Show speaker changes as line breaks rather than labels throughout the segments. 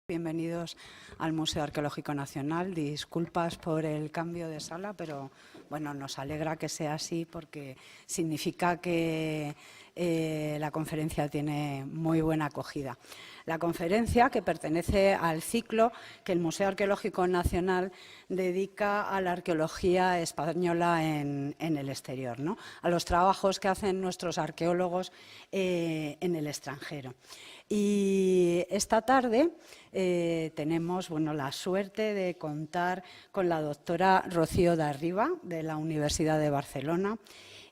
Bienvenidos al Museo Arqueológico Nacional. Disculpas por el cambio de sala, pero bueno, nos alegra que sea así porque significa que la conferencia tiene muy buena acogida. La conferencia, que pertenece al ciclo que el Museo Arqueológico Nacional dedica a la arqueología española en el exterior, ¿no? A los trabajos que hacen nuestros arqueólogos en el extranjero. Y esta tarde tenemos la suerte de contar con la doctora Rocío Darriba, de la Universidad de Barcelona,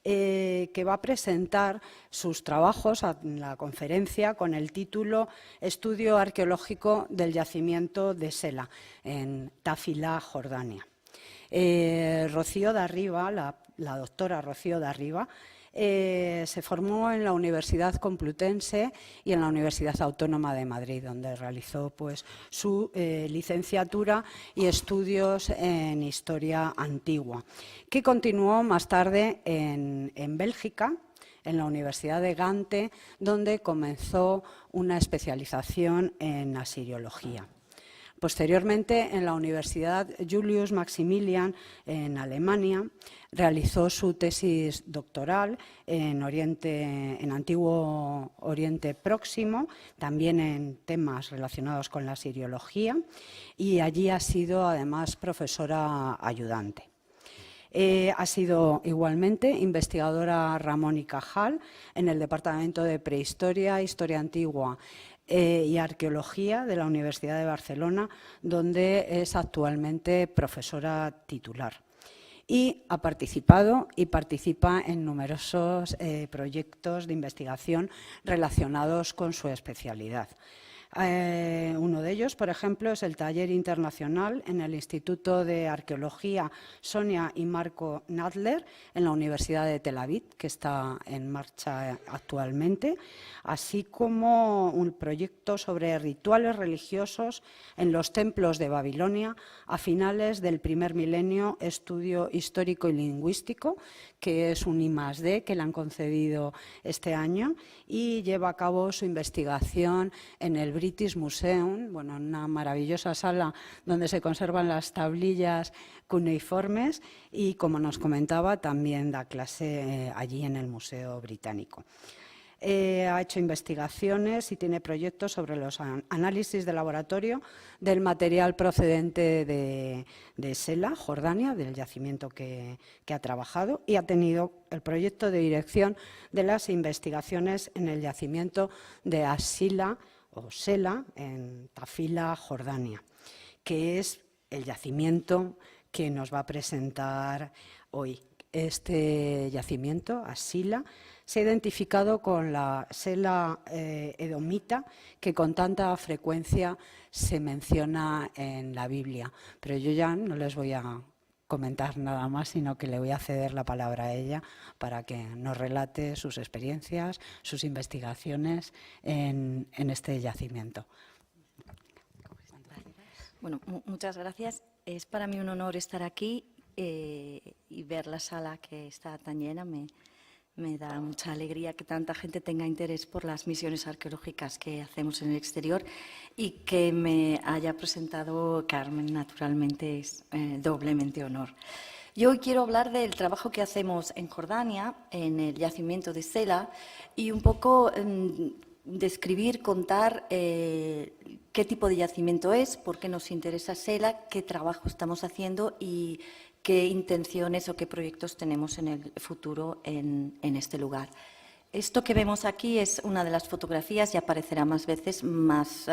que va a presentar sus trabajos en la conferencia con el título Estudio arqueológico del yacimiento de Sela, en Tafila, Jordania. Rocío Darriba, la doctora Rocío Darriba, se formó en la Universidad Complutense y en la Universidad Autónoma de Madrid, donde realizó su licenciatura y estudios en Historia Antigua, que continuó más tarde en Bélgica, en la Universidad de Gante, donde comenzó una especialización en asiriología. Posteriormente, en la Universidad Julius Maximilian, en Alemania, realizó su tesis doctoral en Antiguo Oriente Próximo, también en temas relacionados con la asiriología, y allí ha sido además profesora ayudante. Ha sido igualmente investigadora Ramón y Cajal en el Departamento de Prehistoria, Historia Antigua y Arqueología de la Universidad de Barcelona, donde es actualmente profesora titular. Y ha participado y participa en numerosos proyectos de investigación relacionados con su especialidad. Uno de ellos, por ejemplo, es el taller internacional en el Instituto de Arqueología Sonia y Marco Nadler en la Universidad de Tel Aviv, que está en marcha actualmente, así como un proyecto sobre rituales religiosos en los templos de Babilonia a finales del primer milenio, estudio histórico y lingüístico, que es un I+D que le han concedido este año, y lleva a cabo su investigación en el British Museum, una maravillosa sala donde se conservan las tablillas cuneiformes y, como nos comentaba, también da clase allí en el Museo Británico. Ha hecho investigaciones y tiene proyectos sobre los análisis de laboratorio del material procedente de Sela, Jordania, del yacimiento que ha trabajado, y ha tenido el proyecto de dirección de las investigaciones en el yacimiento de Asila o Sela, en Tafila, Jordania, que es el yacimiento que nos va a presentar hoy. Este yacimiento, Asila, se ha identificado con la Sela edomita, que con tanta frecuencia se menciona en la Biblia. Pero yo ya no les voy a comentar nada más, sino que le voy a ceder la palabra a ella para que nos relate sus experiencias, sus investigaciones en este yacimiento.
Bueno, muchas gracias. Es para mí un honor estar aquí y ver la sala que está tan llena. Me da mucha alegría que tanta gente tenga interés por las misiones arqueológicas que hacemos en el exterior, y que me haya presentado Carmen, naturalmente, es doblemente honor. Yo hoy quiero hablar del trabajo que hacemos en Jordania, en el yacimiento de Sela, y un poco describir, contar qué tipo de yacimiento es, por qué nos interesa Sela, qué trabajo estamos haciendo y qué intenciones o qué proyectos tenemos en el futuro en este lugar. Esto que vemos aquí es una de las fotografías, y aparecerá más veces, más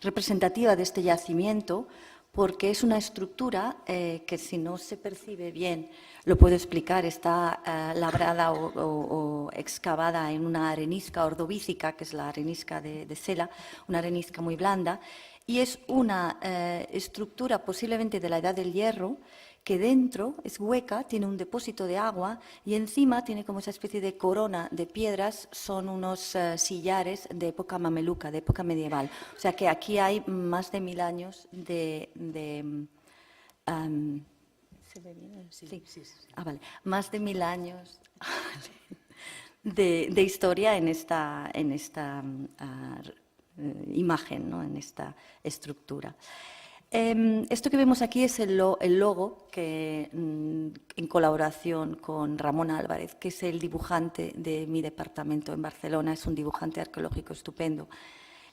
representativa de este yacimiento, porque es una estructura que, si no se percibe bien, lo puedo explicar, está labrada o excavada en una arenisca ordovícica, que es la arenisca de Sela, una arenisca muy blanda, y es una estructura posiblemente de la Edad del Hierro, que dentro es hueca, tiene un depósito de agua, y encima tiene como esa especie de corona de piedras, son unos sillares de época mameluca, de época medieval. O sea que aquí hay más de 1000 años ¿se ve bien? Sí. Vale. Más de 1000 años de historia en esta imagen, ¿no?, en esta estructura. Esto que vemos aquí es el logo que, en colaboración con Ramón Álvarez, que es el dibujante de mi departamento en Barcelona, es un dibujante arqueológico estupendo.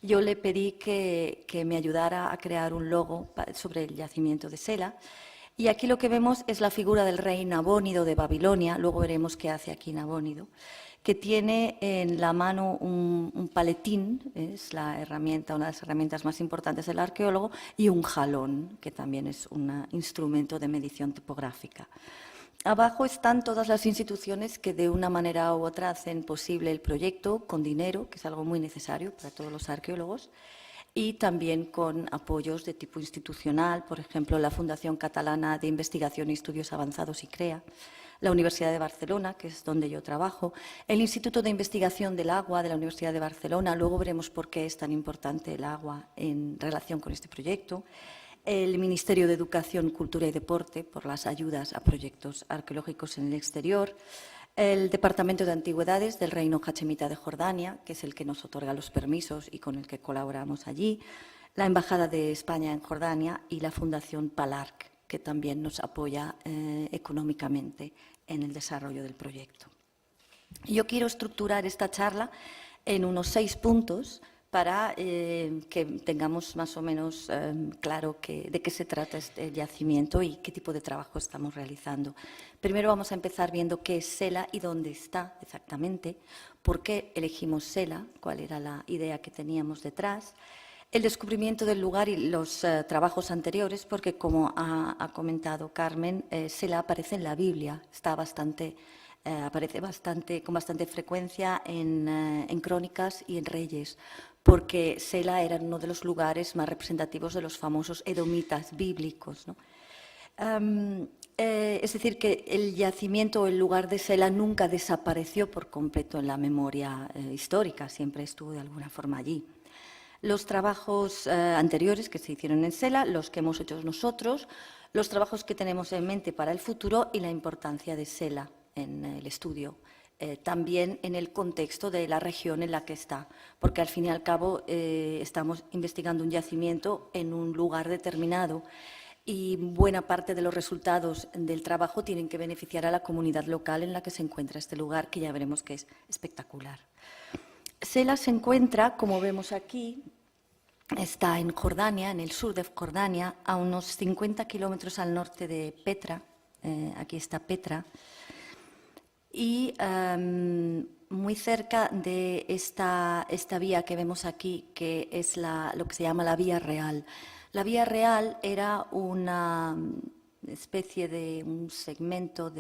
Yo le pedí que me ayudara a crear un logo sobre el yacimiento de Sela. Y aquí lo que vemos es la figura del rey Nabónido de Babilonia, luego veremos qué hace aquí Nabónido, que tiene en la mano un paletín, es la herramienta, una de las herramientas más importantes del arqueólogo, y un jalón, que también es un instrumento de medición topográfica. Abajo están todas las instituciones que de una manera u otra hacen posible el proyecto, con dinero, que es algo muy necesario para todos los arqueólogos, y también con apoyos de tipo institucional, por ejemplo, la Fundación Catalana de Investigación y Estudios Avanzados, ICREA, la Universidad de Barcelona, que es donde yo trabajo, el Instituto de Investigación del Agua de la Universidad de Barcelona, luego veremos por qué es tan importante el agua en relación con este proyecto, el Ministerio de Educación, Cultura y Deporte, por las ayudas a proyectos arqueológicos en el exterior, el Departamento de Antigüedades del Reino Hachemita de Jordania, que es el que nos otorga los permisos y con el que colaboramos allí, la Embajada de España en Jordania y la Fundación Palarc, que también nos apoya económicamente en el desarrollo del proyecto. Yo quiero estructurar esta charla en unos 6 puntos para que tengamos más o menos claro de qué se trata este yacimiento y qué tipo de trabajo estamos realizando. Primero vamos a empezar viendo qué es Sela y dónde está exactamente, por qué elegimos Sela, cuál era la idea que teníamos detrás, el descubrimiento del lugar y los trabajos anteriores, porque como ha comentado Carmen, Sela aparece en la Biblia, aparece con bastante frecuencia en Crónicas y en Reyes, porque Sela era uno de los lugares más representativos de los famosos edomitas bíblicos, ¿no? Es decir, que el yacimiento o el lugar de Sela nunca desapareció por completo en la memoria histórica, siempre estuvo de alguna forma allí. Los trabajos anteriores que se hicieron en Sela, los que hemos hecho nosotros, los trabajos que tenemos en mente para el futuro y la importancia de Sela en el estudio, también en el contexto de la región en la que está, porque al fin y al cabo estamos investigando un yacimiento en un lugar determinado y buena parte de los resultados del trabajo tienen que beneficiar a la comunidad local en la que se encuentra este lugar, que ya veremos que es espectacular. Sela se encuentra, como vemos aquí, está en Jordania, en el sur de Jordania, a unos 50 kilómetros al norte de Petra. Aquí está Petra. Y muy cerca de esta vía que vemos aquí, que es lo que se llama la Vía Real. La Vía Real era una especie de un segmento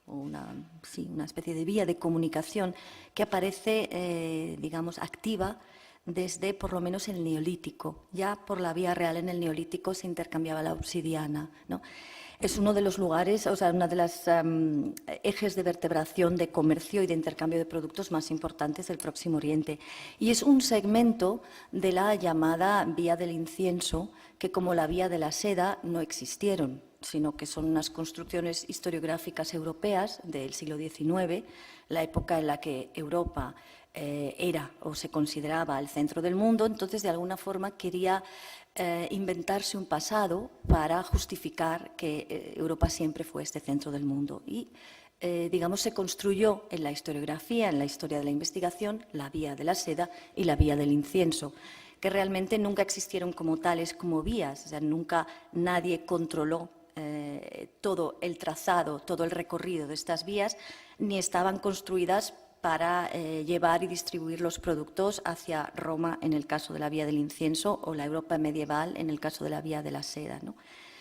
una especie de vía de comunicación que aparece, digamos, activa desde por lo menos el Neolítico. Ya por la Vía Real en el Neolítico se intercambiaba la obsidiana, ¿no? Es uno de los lugares, o sea, una de las ejes de vertebración de comercio y de intercambio de productos más importantes del Próximo Oriente. Y es un segmento de la llamada Vía del Incienso, que como la Vía de la Seda no existieron, sino que son unas construcciones historiográficas europeas del siglo XIX, la época en la que Europa era o se consideraba el centro del mundo. Entonces, de alguna forma, quería inventarse un pasado para justificar que Europa siempre fue este centro del mundo. Y, digamos, se construyó en la historiografía, en la historia de la investigación, la Vía de la Seda y la Vía del Incienso, que realmente nunca existieron como tales, como vías. O sea, nunca nadie controló todo el trazado, todo el recorrido de estas vías, ni estaban construidas para llevar y distribuir los productos hacia Roma en el caso de la Vía del Incienso o la Europa medieval en el caso de la Vía de la Seda, ¿no?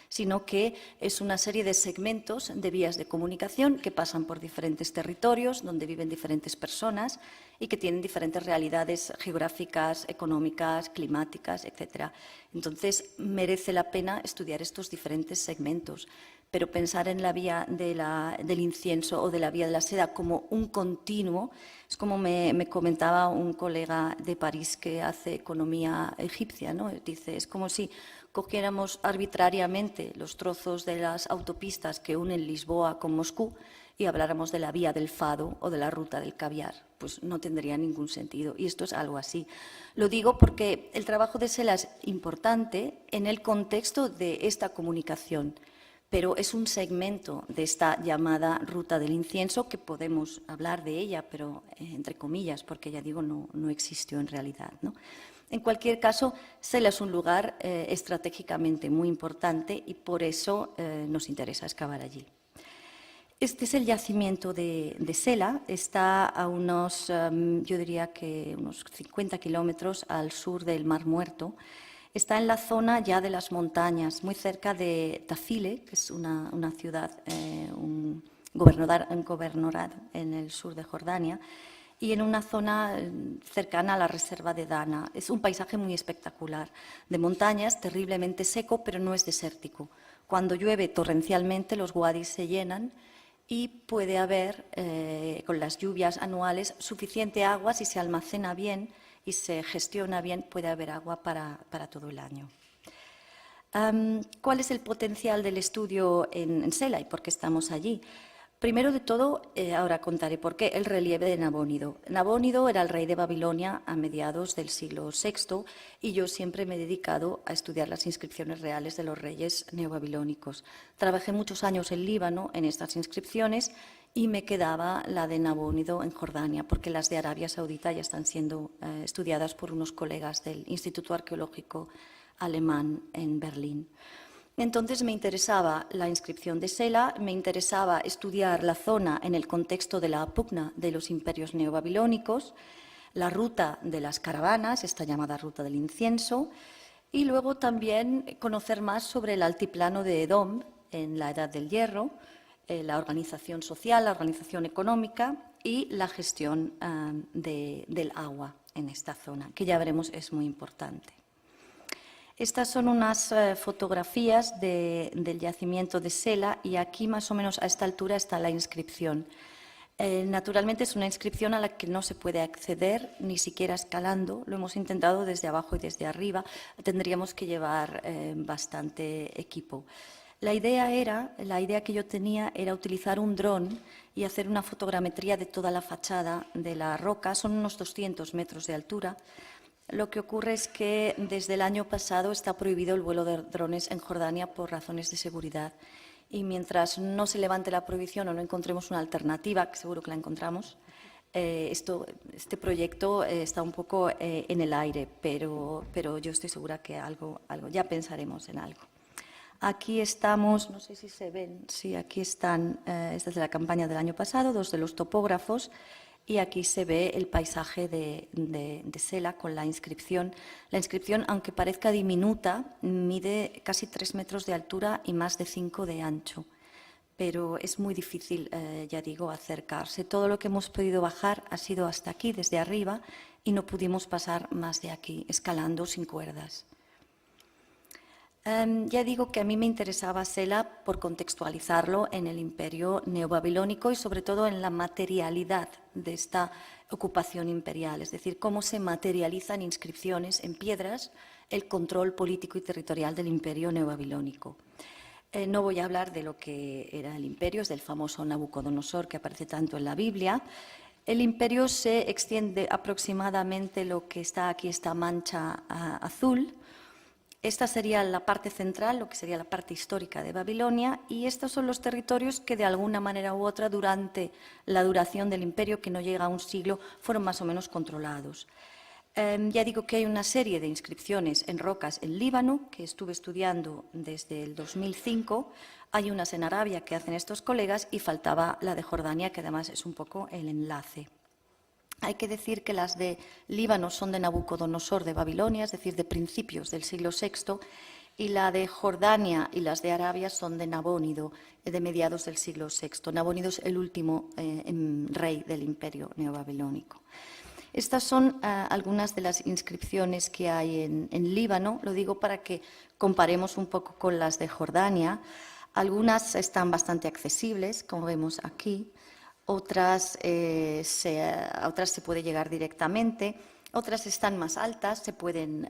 Sino que es una serie de segmentos de vías de comunicación que pasan por diferentes territorios, donde viven diferentes personas y que tienen diferentes realidades geográficas, económicas, climáticas, etc. Entonces, merece la pena estudiar estos diferentes segmentos. pero pensar en la vía del incienso o de la vía de la seda como un continuo, es como me comentaba un colega de París que hace economía egipcia, ¿no? Dice, es como si cogiéramos arbitrariamente los trozos de las autopistas que unen Lisboa con Moscú y habláramos de la vía del fado o de la ruta del caviar, pues no tendría ningún sentido. Y esto es algo así. Lo digo porque el trabajo de Sela es importante en el contexto de esta comunicación, pero es un segmento de esta llamada ruta del incienso que podemos hablar de ella, pero entre comillas, porque ya digo, no existió en realidad, ¿no? En cualquier caso, Sela es un lugar estratégicamente muy importante y por eso nos interesa excavar allí. Este es el yacimiento de Sela, está a unos, yo diría que unos 50 kilómetros al sur del Mar Muerto. Está en la zona ya de las montañas, muy cerca de Tafile, que es una ciudad, un gobernador en el sur de Jordania, y en una zona cercana a la reserva de Dana. Es un paisaje muy espectacular, de montañas, terriblemente seco, pero no es desértico. Cuando llueve torrencialmente, los wadis se llenan y puede haber, con las lluvias anuales, suficiente agua si se almacena bien y se gestiona bien, puede haber agua para todo el año. ¿Cuál es el potencial del estudio en Sela y por qué estamos allí? Primero de todo, ahora contaré por qué, el relieve de Nabónido. Nabónido era el rey de Babilonia a mediados del siglo VI y yo siempre me he dedicado a estudiar las inscripciones reales de los reyes neobabilónicos. Trabajé muchos años en Líbano en estas inscripciones y me quedaba la de Nabónido en Jordania, porque las de Arabia Saudita ya están siendo estudiadas por unos colegas del Instituto Arqueológico Alemán en Berlín. Entonces me interesaba la inscripción de Sela, me interesaba estudiar la zona en el contexto de la pugna de los imperios neobabilónicos, la ruta de las caravanas, esta llamada ruta del incienso, y luego también conocer más sobre el altiplano de Edom en la Edad del Hierro, la organización social, la organización económica y la gestión del agua en esta zona, que ya veremos es muy importante. Estas son unas fotografías del yacimiento de Sela y aquí más o menos a esta altura está la inscripción. Naturalmente es una inscripción a la que no se puede acceder ni siquiera escalando. Lo hemos intentado desde abajo y desde arriba. Tendríamos que llevar bastante equipo. La idea que yo tenía era utilizar un dron y hacer una fotogrametría de toda la fachada de la roca. Son unos 200 metros de altura. Lo que ocurre es que desde el año pasado está prohibido el vuelo de drones en Jordania por razones de seguridad. Y mientras no se levante la prohibición o no encontremos una alternativa, que seguro que la encontramos, este proyecto está un poco en el aire, pero yo estoy segura que algo, ya pensaremos en algo. Aquí estamos, no sé si se ven, sí, aquí están, esta es de la campaña del año pasado, dos de los topógrafos, y aquí se ve el paisaje de Sela con la inscripción. La inscripción, aunque parezca diminuta, mide casi 3 metros de altura y más de 5 de ancho. Pero es muy difícil, ya digo, acercarse. Todo lo que hemos podido bajar ha sido hasta aquí, desde arriba, y no pudimos pasar más de aquí, escalando sin cuerdas. Ya digo que a mí me interesaba Sela por contextualizarlo en el imperio neobabilónico y sobre todo en la materialidad de esta ocupación imperial, es decir, cómo se materializan inscripciones en piedras el control político y territorial del imperio neobabilónico. No voy a hablar de lo que era el imperio, es del famoso Nabucodonosor que aparece tanto en la Biblia. El imperio se extiende aproximadamente lo que está aquí, esta mancha azul. Esta sería la parte central, lo que sería la parte histórica de Babilonia, y estos son los territorios que de alguna manera u otra durante la duración del imperio, que no llega a un siglo, fueron más o menos controlados. Ya digo que hay una serie de inscripciones en rocas en Líbano, que estuve estudiando desde el 2005, hay unas en Arabia que hacen estos colegas y faltaba la de Jordania, que además es un poco el enlace. Hay que decir que las de Líbano son de Nabucodonosor de Babilonia, es decir, de principios del siglo VI, y la de Jordania y las de Arabia son de Nabónido, de mediados del siglo VI. Nabónido es el último rey del imperio neobabilónico. Estas son algunas de las inscripciones que hay en Líbano, lo digo para que comparemos un poco con las de Jordania. Algunas están bastante accesibles, como vemos aquí, otras se puede llegar directamente, otras están más altas, se pueden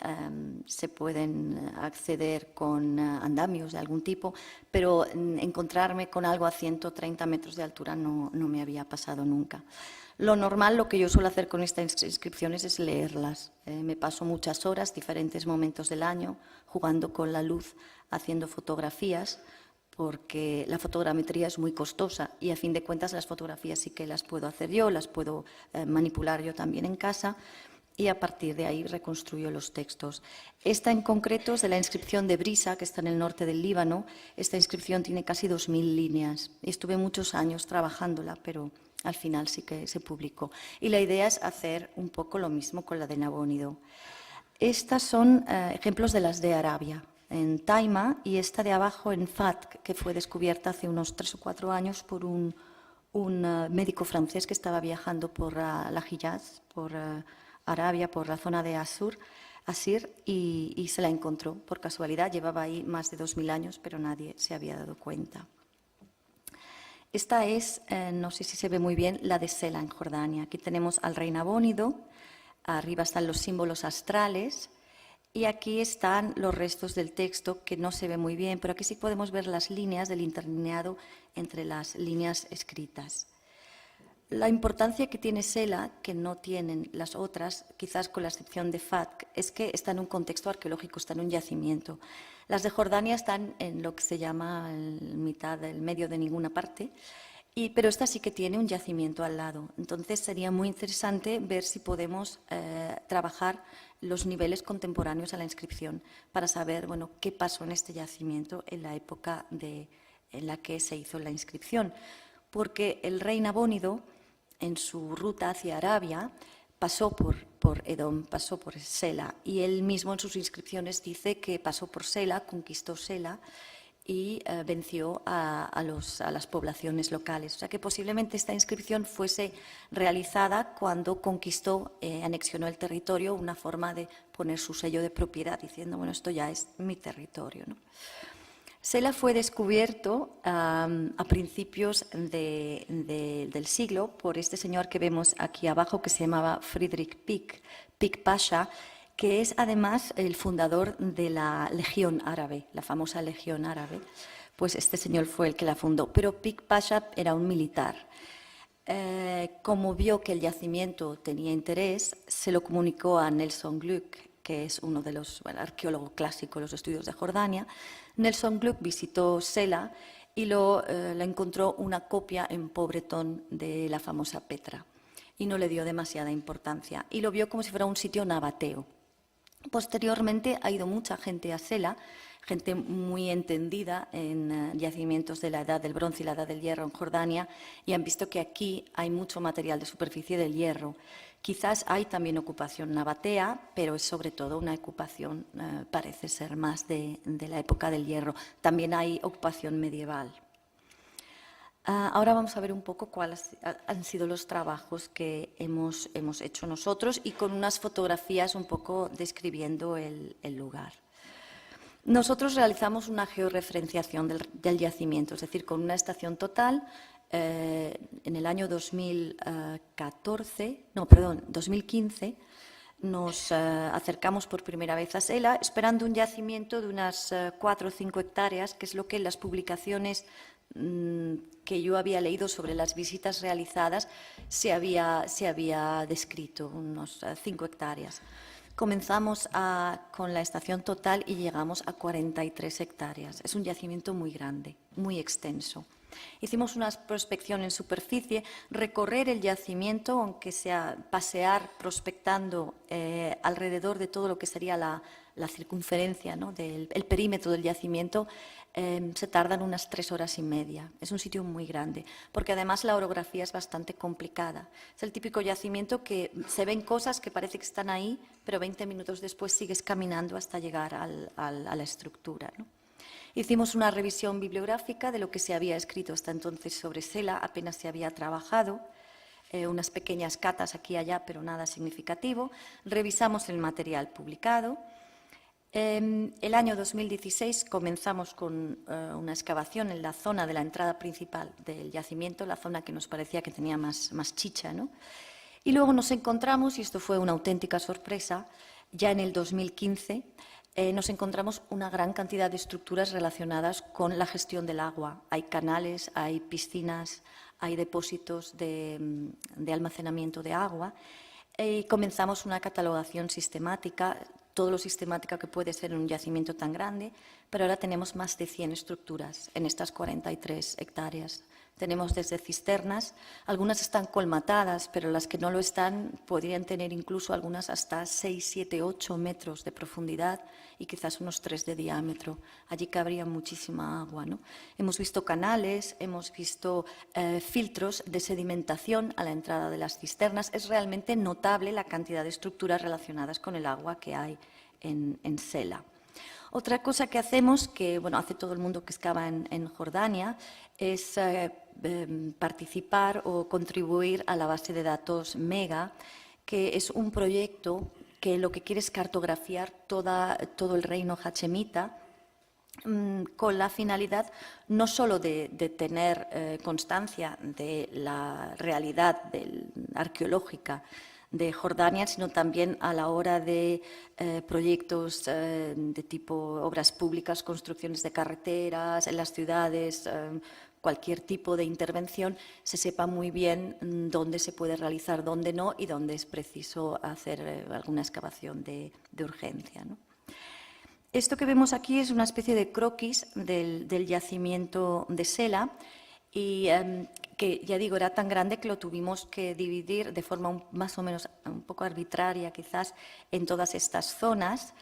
acceder con andamios de algún tipo, pero encontrarme con algo a 130 metros de altura no me había pasado nunca. Lo normal, lo que yo suelo hacer con estas inscripciones es leerlas. Me paso muchas horas, diferentes momentos del año, jugando con la luz, haciendo fotografías, porque la fotogrametría es muy costosa y a fin de cuentas las fotografías sí que las puedo hacer yo, las puedo manipular yo también en casa y a partir de ahí reconstruyo los textos. Esta en concreto es de la inscripción de Brisa, que está en el norte del Líbano. Esta inscripción tiene casi 2000 líneas. Estuve muchos años trabajándola, pero al final sí que se publicó. Y la idea es hacer un poco lo mismo con la de Nabónido. Estas son ejemplos de las de Arabia, en Taima, y esta de abajo en Fatk, que fue descubierta hace unos 3 o 4 años por un médico francés que estaba viajando por la Hijaz, por Arabia, por la zona de Asir, y se la encontró por casualidad. Llevaba ahí más de 2000 años, pero nadie se había dado cuenta. Esta es, no sé si se ve muy bien, la de Sela en Jordania. Aquí tenemos al rey Nabónido, arriba están los símbolos astrales y aquí están los restos del texto, que no se ve muy bien, pero aquí sí podemos ver las líneas del interlineado entre las líneas escritas. La importancia que tiene Sela, que no tienen las otras, quizás con la excepción de Fatk, es que está en un contexto arqueológico, está en un yacimiento. Las de Jordania están en lo que se llama el medio de ninguna parte, pero esta sí que tiene un yacimiento al lado. Entonces sería muy interesante ver si podemos trabajar los niveles contemporáneos a la inscripción para saber, bueno, qué pasó en este yacimiento en la época en la que se hizo la inscripción. Porque el rey Nabónido, en su ruta hacia Arabia, pasó por Edom, pasó por Sela, y él mismo en sus inscripciones dice que pasó por Sela, conquistó Sela y venció a las poblaciones locales. O sea que posiblemente esta inscripción fuese realizada cuando conquistó, anexionó el territorio, una forma de poner su sello de propiedad, diciendo, bueno, esto ya es mi territorio, ¿no? Sela fue descubierto a principios del siglo por este señor que vemos aquí abajo, que se llamaba Friedrich Pik Pasha, que es además el fundador de la Legión Árabe, la famosa Legión Árabe. Pues este señor fue el que la fundó, pero Pik Pasha era un militar. Como vio que el yacimiento tenía interés, se lo comunicó a Nelson Gluck, que es uno de los arqueólogos clásicos de los estudios de Jordania. Nelson Gluck visitó Sela y le encontró una copia en pobretón de la famosa Petra y no le dio demasiada importancia y lo vio como si fuera un sitio nabateo. Posteriormente ha ido mucha gente a Sela, gente muy entendida en yacimientos de la Edad del Bronce y la Edad del Hierro en Jordania, y han visto que aquí hay mucho material de superficie del hierro. Quizás hay también ocupación nabatea, pero es sobre todo una ocupación, parece ser más de la época del hierro. También hay ocupación medieval. Ahora vamos a ver un poco cuáles han sido los trabajos que hemos hecho nosotros y con unas fotografías un poco describiendo el lugar. Nosotros realizamos una georreferenciación del yacimiento, es decir, con una estación total. En el año 2015 nos acercamos por primera vez a Sela, esperando un yacimiento de unas 4 o 5 hectáreas, que es lo que en las publicaciones que yo había leído sobre las visitas realizadas se había descrito, unos 5 hectáreas. Comenzamos con la estación total y llegamos a 43 hectáreas. Es un yacimiento muy grande, muy extenso. Hicimos una prospección en superficie, recorrer el yacimiento, aunque sea pasear prospectando alrededor de todo lo que sería la circunferencia, ¿no?, el perímetro del yacimiento, se tardan unas 3 horas y media. Es un sitio muy grande, porque además la orografía es bastante complicada. Es el típico yacimiento que se ven cosas que parece que están ahí, pero 20 minutos después sigues caminando hasta llegar a la estructura, ¿no? Hicimos una revisión bibliográfica de lo que se había escrito hasta entonces sobre Sela, apenas se había trabajado, unas pequeñas catas aquí y allá, pero nada significativo. Revisamos el material publicado El año 2016 comenzamos con una excavación en la zona de la entrada principal del yacimiento, la zona que nos parecía que tenía más chicha, ¿no? Y luego nos encontramos, y esto fue una auténtica sorpresa, ya en el 2015 nos encontramos una gran cantidad de estructuras relacionadas con la gestión del agua. Hay canales, hay piscinas, hay depósitos de almacenamiento de agua. Y comenzamos una catalogación sistemática, todo lo sistemática que puede ser en un yacimiento tan grande, pero ahora tenemos más de 100 estructuras en estas 43 hectáreas. Tenemos desde cisternas, algunas están colmatadas, pero las que no lo están podrían tener incluso algunas hasta 6, 7, 8 metros de profundidad y quizás unos 3 de diámetro. Allí cabría muchísima agua, ¿no? Hemos visto canales, hemos visto filtros de sedimentación a la entrada de las cisternas. Es realmente notable la cantidad de estructuras relacionadas con el agua que hay en Sela. Otra cosa que hacemos, que bueno, hace todo el mundo que excava en Jordania, es participar o contribuir a la base de datos MEGA, que es un proyecto que lo que quiere es cartografiar todo el reino hachemita, con la finalidad no solo de tener constancia de la realidad arqueológica de Jordania, sino también a la hora de proyectos de tipo obras públicas, construcciones de carreteras en las ciudades, cualquier tipo de intervención, se sepa muy bien dónde se puede realizar, dónde no y dónde es preciso hacer alguna excavación de urgencia, ¿no? Esto que vemos aquí es una especie de croquis del yacimiento de Sela y que, ya digo, era tan grande que lo tuvimos que dividir de forma más o menos un poco arbitraria quizás en todas estas zonas,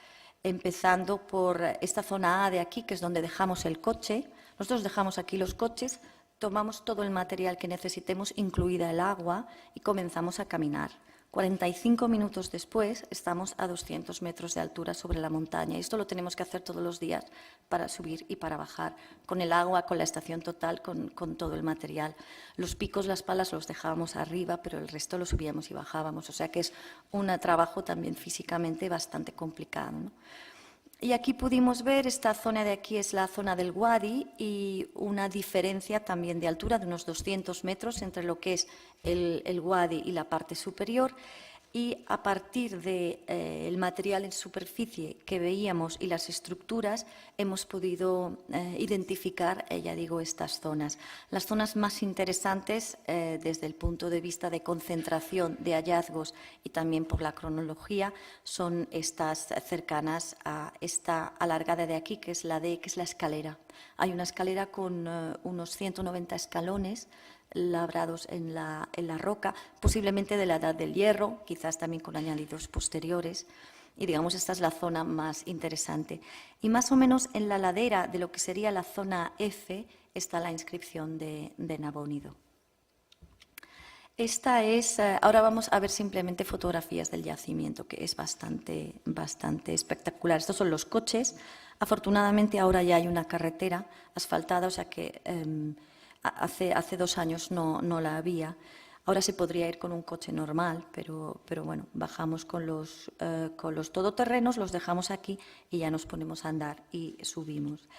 empezando por esta zona A de aquí, que es donde dejamos el coche. Nosotros dejamos aquí los coches, tomamos todo el material que necesitemos, incluida el agua, y comenzamos a caminar. 45 minutos después estamos a 200 metros de altura sobre la montaña. Y esto lo tenemos que hacer todos los días para subir y para bajar, con el agua, con la estación total, con todo el material. Los picos, las palas los dejábamos arriba, pero el resto lo subíamos y bajábamos. O sea que es un trabajo también físicamente bastante complicado, ¿no? Y aquí pudimos ver, esta zona de aquí es la zona del Wadi y una diferencia también de altura de unos 200 metros entre lo que es el Wadi y la parte superior. Y a partir del material en superficie que veíamos y las estructuras, hemos podido identificar, ya digo, estas zonas. Las zonas más interesantes desde el punto de vista de concentración de hallazgos y también por la cronología son estas cercanas a esta alargada de aquí, que es la D, que es la escalera. Hay una escalera con unos 190 escalones labrados en la roca, posiblemente de la Edad del Hierro, quizás también con añadidos posteriores. Y digamos, esta es la zona más interesante. Y más o menos en la ladera de lo que sería la zona F está la inscripción de Nabónido. Esta es, ahora vamos a ver simplemente fotografías del yacimiento, que es bastante espectacular. Estos son los coches. Afortunadamente ahora ya hay una carretera asfaltada, o sea que hace 2 años no la había. Ahora se podría ir con un coche normal, pero bueno, bajamos con los todoterrenos, los dejamos aquí y ya nos ponemos a andar y subimos.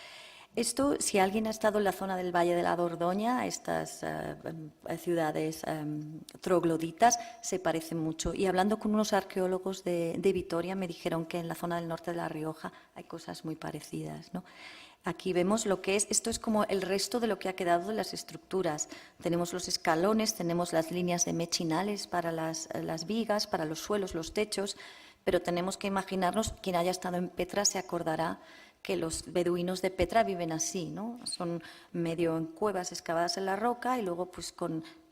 Esto, si alguien ha estado en la zona del Valle de la Dordoña, estas ciudades trogloditas se parecen mucho. Y hablando con unos arqueólogos de Vitoria, me dijeron que en la zona del norte de La Rioja hay cosas muy parecidas, ¿no? Aquí vemos lo que es, esto es como el resto de lo que ha quedado de las estructuras. Tenemos los escalones, tenemos las líneas de mechinales para las vigas, para los suelos, los techos, pero tenemos que imaginarnos, quien haya estado en Petra se acordará que los beduinos de Petra viven así, ¿no? Son medio en cuevas excavadas en la roca y luego pues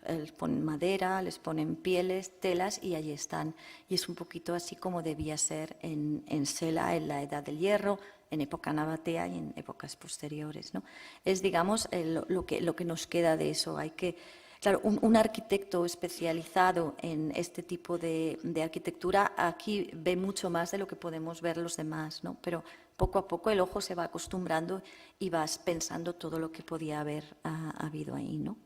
les ponen madera, les ponen pieles, telas y allí están. Y es un poquito así como debía ser en Sela en la Edad del Hierro, en época nabatea y en épocas posteriores, ¿no? Es, digamos, lo que nos queda de eso. Hay que, claro, un arquitecto especializado en este tipo de arquitectura aquí ve mucho más de lo que podemos ver los demás, ¿no? Pero poco a poco el ojo se va acostumbrando y vas pensando todo lo que podía haber habido ahí, ¿no?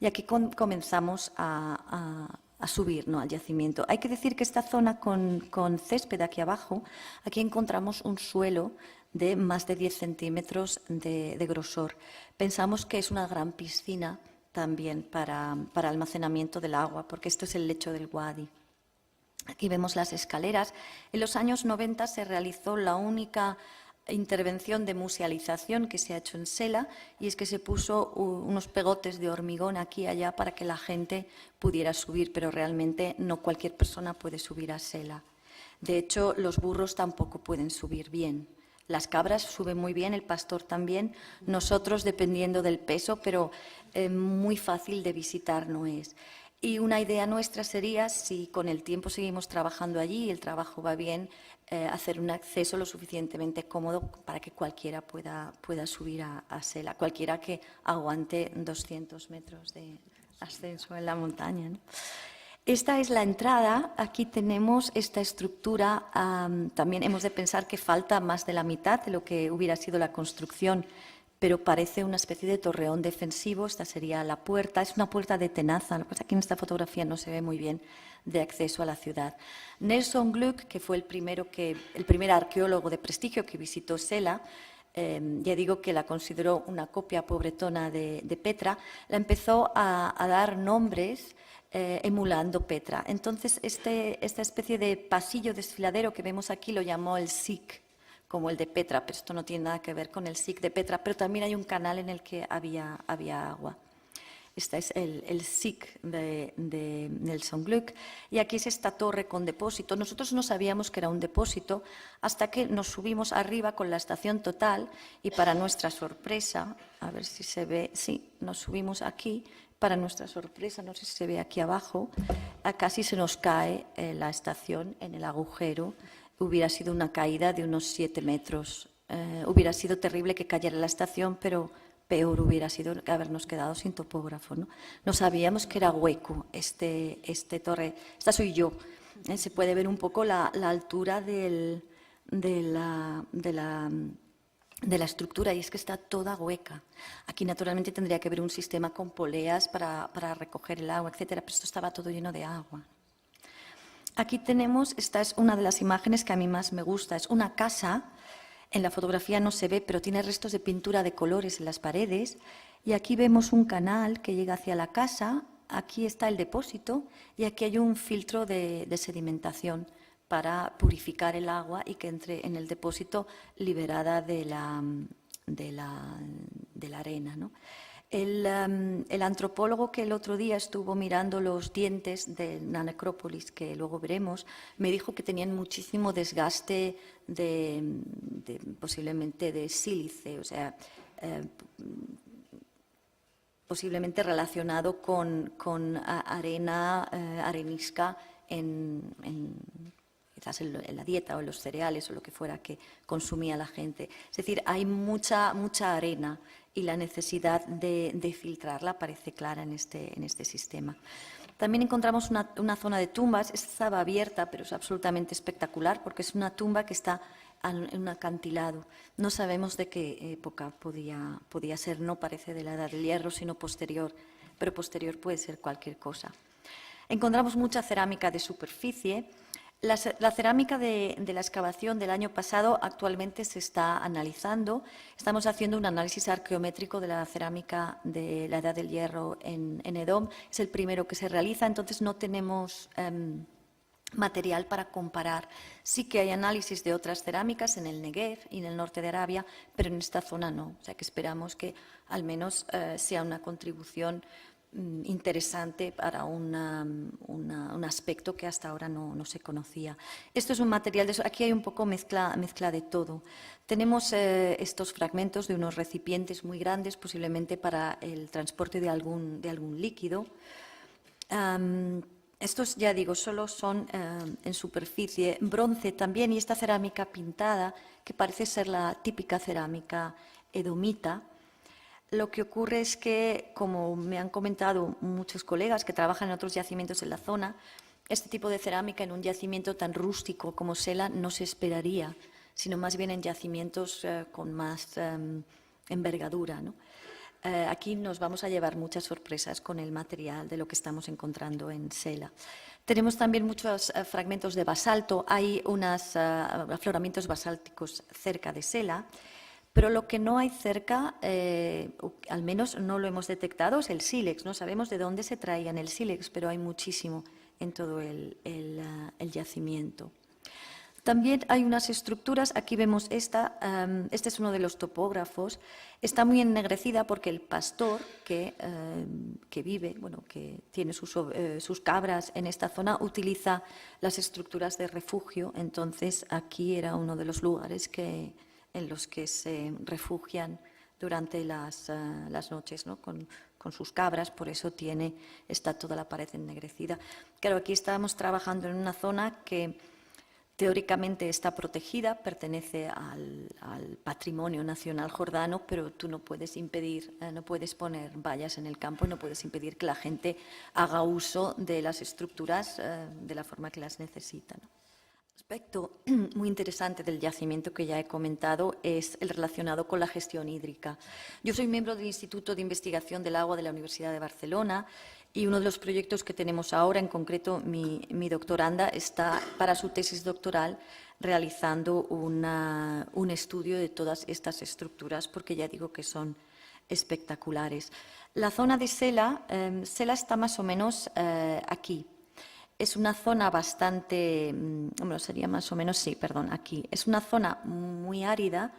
Y aquí comenzamos a subir, ¿no?, al yacimiento. Hay que decir que esta zona con césped aquí abajo, aquí encontramos un suelo de más de 10 centímetros de grosor. Pensamos que es una gran piscina también para almacenamiento del agua, porque esto es el lecho del Wadi. Aquí vemos las escaleras. En los años 90 se realizó la única intervención de musealización que se ha hecho en Sela, y es que se puso unos pegotes de hormigón aquí y allá para que la gente pudiera subir, pero realmente no cualquier persona puede subir a Sela. De hecho, los burros tampoco pueden subir bien. Las cabras suben muy bien, el pastor también. Nosotros, dependiendo del peso, pero muy fácil de visitar no es. Y una idea nuestra sería, si con el tiempo seguimos trabajando allí y el trabajo va bien, hacer un acceso lo suficientemente cómodo para que cualquiera pueda subir a Sela, cualquiera que aguante 200 metros de ascenso en la montaña, ¿no? Esta es la entrada. Aquí tenemos esta estructura. También hemos de pensar que falta más de la mitad de lo que hubiera sido la construcción, pero parece una especie de torreón defensivo. Esta sería la puerta. Es una puerta de tenaza. Lo que pasa es que en esta fotografía no se ve muy bien, de acceso a la ciudad. Nelson Gluck, que fue el primer arqueólogo de prestigio que visitó Sela, ya digo que la consideró una copia pobretona de Petra, la empezó a dar nombres emulando Petra. Entonces, esta especie de pasillo desfiladero que vemos aquí lo llamó el Siq, como el de Petra, pero esto no tiene nada que ver con el Siq de Petra, pero también hay un canal en el que había agua. Este es el Siq de Nelson Gluck, y aquí es esta torre con depósito. Nosotros no sabíamos que era un depósito hasta que nos subimos arriba con la estación total, y para nuestra sorpresa, a ver si se ve, sí, nos subimos aquí. Para nuestra sorpresa, no sé si se ve aquí abajo, casi se nos cae la estación en el agujero. Hubiera sido una caída de unos 7 metros. Hubiera sido terrible que cayera la estación, pero peor hubiera sido habernos quedado sin topógrafo, ¿no? No sabíamos que era hueco este torre. Esta soy yo. Se puede ver un poco la altura de la estructura, y es que está toda hueca. Aquí naturalmente tendría que haber un sistema con poleas para recoger el agua, etcétera, pero esto estaba todo lleno de agua. Aquí tenemos, esta es una de las imágenes que a mí más me gusta, es una casa. En la fotografía no se ve, pero tiene restos de pintura de colores en las paredes, y aquí vemos un canal que llega hacia la casa. Aquí está el depósito y aquí hay un filtro de sedimentación para purificar el agua y que entre en el depósito liberada de la arena, ¿no? El antropólogo que el otro día estuvo mirando los dientes de la necrópolis, que luego veremos, me dijo que tenían muchísimo desgaste posiblemente de sílice, o sea, posiblemente relacionado con arena, arenisca quizás en la dieta o en los cereales o lo que fuera que consumía la gente. Es decir, hay mucha arena, y la necesidad de filtrarla parece clara en este sistema. También encontramos una zona de tumbas. Esta estaba abierta, pero es absolutamente espectacular porque es una tumba que está en un acantilado. No sabemos de qué época podía ser, no parece de la Edad del Hierro, sino posterior, pero posterior puede ser cualquier cosa. Encontramos mucha cerámica de superficie. La cerámica de la excavación del año pasado actualmente se está analizando. Estamos haciendo un análisis arqueométrico de la cerámica de la Edad del Hierro en Edom. Es el primero que se realiza, entonces no tenemos material para comparar. Sí que hay análisis de otras cerámicas en el Negev y en el norte de Arabia, pero en esta zona no. O sea que esperamos que al menos sea una contribución interesante para un aspecto que hasta ahora no se conocía. Esto es un material de eso. Aquí hay un poco mezcla de todo. Tenemos estos fragmentos de unos recipientes muy grandes, posiblemente para el transporte de algún líquido. Estos, ya digo, solo son en superficie. Bronce también, y esta cerámica pintada, que parece ser la típica cerámica edomita. Lo que ocurre es que, como me han comentado muchos colegas que trabajan en otros yacimientos en la zona, este tipo de cerámica en un yacimiento tan rústico como Sela no se esperaría, sino más bien en yacimientos con más envergadura, ¿no? Aquí nos vamos a llevar muchas sorpresas con el material de lo que estamos encontrando en Sela. Tenemos también muchos fragmentos de basalto. Hay unos afloramientos basálticos cerca de Sela, pero lo que no hay cerca, al menos no lo hemos detectado, es el sílex. No sabemos de dónde se traían el sílex, pero hay muchísimo en todo el yacimiento. También hay unas estructuras, aquí vemos esta, este es uno de los topógrafos, está muy ennegrecida porque el pastor que vive, bueno, que tiene sus cabras en esta zona, utiliza las estructuras de refugio, entonces aquí era uno de los lugares en los que se refugian durante las noches, ¿no? con sus cabras, por eso está toda la pared ennegrecida. Claro, aquí estábamos trabajando en una zona que teóricamente está protegida, pertenece al patrimonio nacional jordano, pero tú no puedes impedir, no puedes poner vallas en el campo y no puedes impedir que la gente haga uso de las estructuras de la forma que las necesita, ¿no? Aspecto muy interesante del yacimiento que ya he comentado es el relacionado con la gestión hídrica. Yo soy miembro del Instituto de Investigación del Agua de la Universidad de Barcelona y uno de los proyectos que tenemos ahora, en concreto mi doctoranda, está para su tesis doctoral realizando un estudio de todas estas estructuras, porque ya digo que son espectaculares. La zona de Sela, Sela está más o menos aquí. Es una zona bastante, bueno, sería más o menos, sí, perdón, aquí. Es una zona muy árida,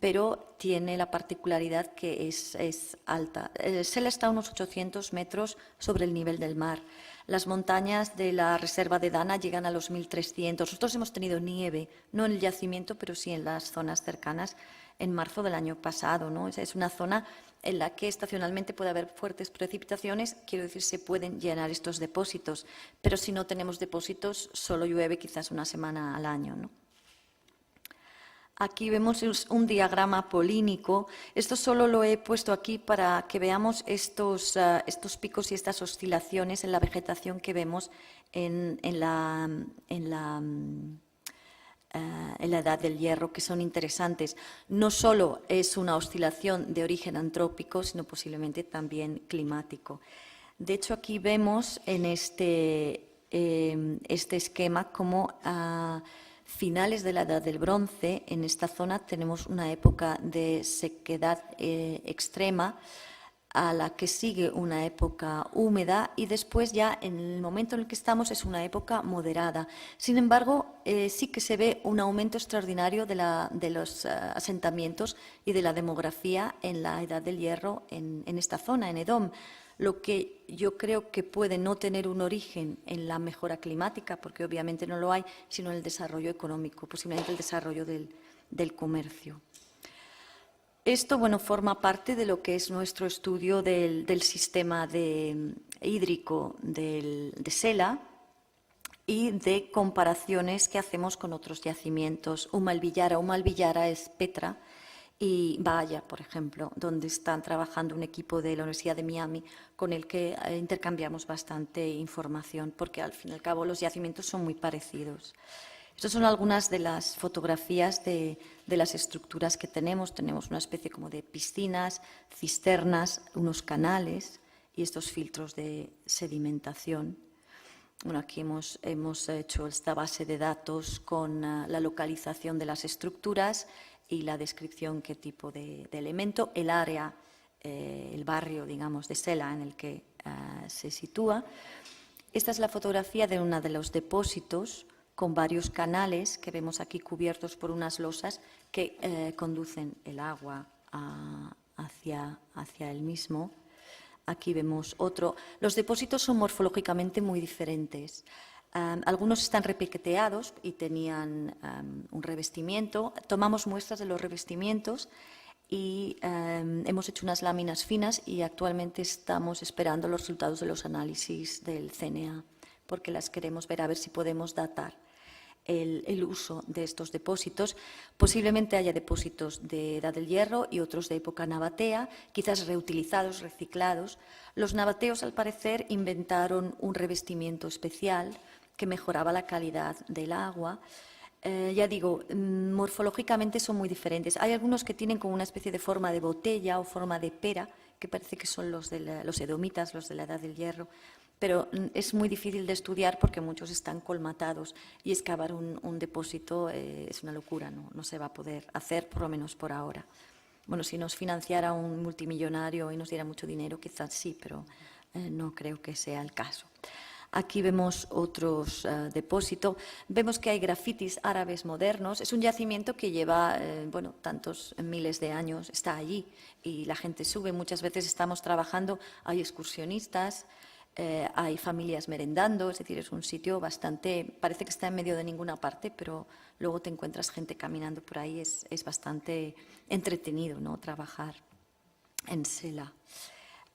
pero tiene la particularidad que es alta. Sela está a unos 800 metros sobre el nivel del mar. Las montañas de la reserva de Dana llegan a los 1300. Nosotros hemos tenido nieve, no en el yacimiento, pero sí en las zonas cercanas en marzo del año pasado, ¿no? Es una zona en la que estacionalmente puede haber fuertes precipitaciones, quiero decir, se pueden llenar estos depósitos, pero si no tenemos depósitos, solo llueve quizás una semana al año, ¿no? Aquí vemos un diagrama polínico. Esto solo lo he puesto aquí para que veamos estos picos y estas oscilaciones en la vegetación que vemos en la Edad del Hierro, que son interesantes. No solo es una oscilación de origen antrópico, sino posiblemente también climático. De hecho, aquí vemos en este esquema cómo a finales de la Edad del Bronce, en esta zona tenemos una época de sequedad extrema, a la que sigue una época húmeda y después ya en el momento en el que estamos es una época moderada. Sin embargo, sí que se ve un aumento extraordinario de los asentamientos y de la demografía en la Edad del Hierro en esta zona, en Edom, lo que yo creo que puede no tener un origen en la mejora climática, porque obviamente no lo hay, sino en el desarrollo económico, posiblemente el desarrollo del comercio. Esto, bueno, forma parte de lo que es nuestro estudio del sistema hídrico de Sela y de comparaciones que hacemos con otros yacimientos. Humalvillara es Petra y Bahía, por ejemplo, donde están trabajando un equipo de la Universidad de Miami con el que intercambiamos bastante información, porque al fin y al cabo los yacimientos son muy parecidos. Estas son algunas de las fotografías de las estructuras que tenemos. Tenemos una especie como de piscinas, cisternas, unos canales y estos filtros de sedimentación. Bueno, aquí hemos hecho esta base de datos con la localización de las estructuras y la descripción qué tipo de elemento, el área, el barrio, digamos, de Sela en el que se sitúa. Esta es la fotografía de uno de los depósitos con varios canales que vemos aquí cubiertos por unas losas que conducen el agua hacia el mismo. Aquí vemos otro. Los depósitos son morfológicamente muy diferentes. Algunos están repiqueteados y tenían un revestimiento. Tomamos muestras de los revestimientos y hemos hecho unas láminas finas y actualmente estamos esperando los resultados de los análisis del CNA, porque las queremos ver a ver si podemos datar el uso de estos depósitos. Posiblemente haya depósitos de Edad del Hierro y otros de época nabatea, quizás reutilizados, reciclados. Los nabateos, al parecer, inventaron un revestimiento especial que mejoraba la calidad del agua. Ya digo, morfológicamente son muy diferentes. Hay algunos que tienen como una especie de forma de botella o forma de pera, que parece que son los edomitas, los de la Edad del Hierro, pero es muy difícil de estudiar porque muchos están colmatados y excavar un depósito es una locura, no se va a poder hacer, por lo menos por ahora. Bueno, si nos financiara un multimillonario y nos diera mucho dinero, quizás sí, pero no creo que sea el caso. Aquí vemos otros depósitos. Vemos que hay grafitis árabes modernos. Es un yacimiento que lleva tantos miles de años, está allí y la gente sube. Muchas veces estamos trabajando, hay excursionistas, hay familias merendando, es decir, es un sitio bastante, parece que está en medio de ninguna parte, pero luego te encuentras gente caminando por ahí, es bastante entretenido, ¿no?, trabajar en Sela.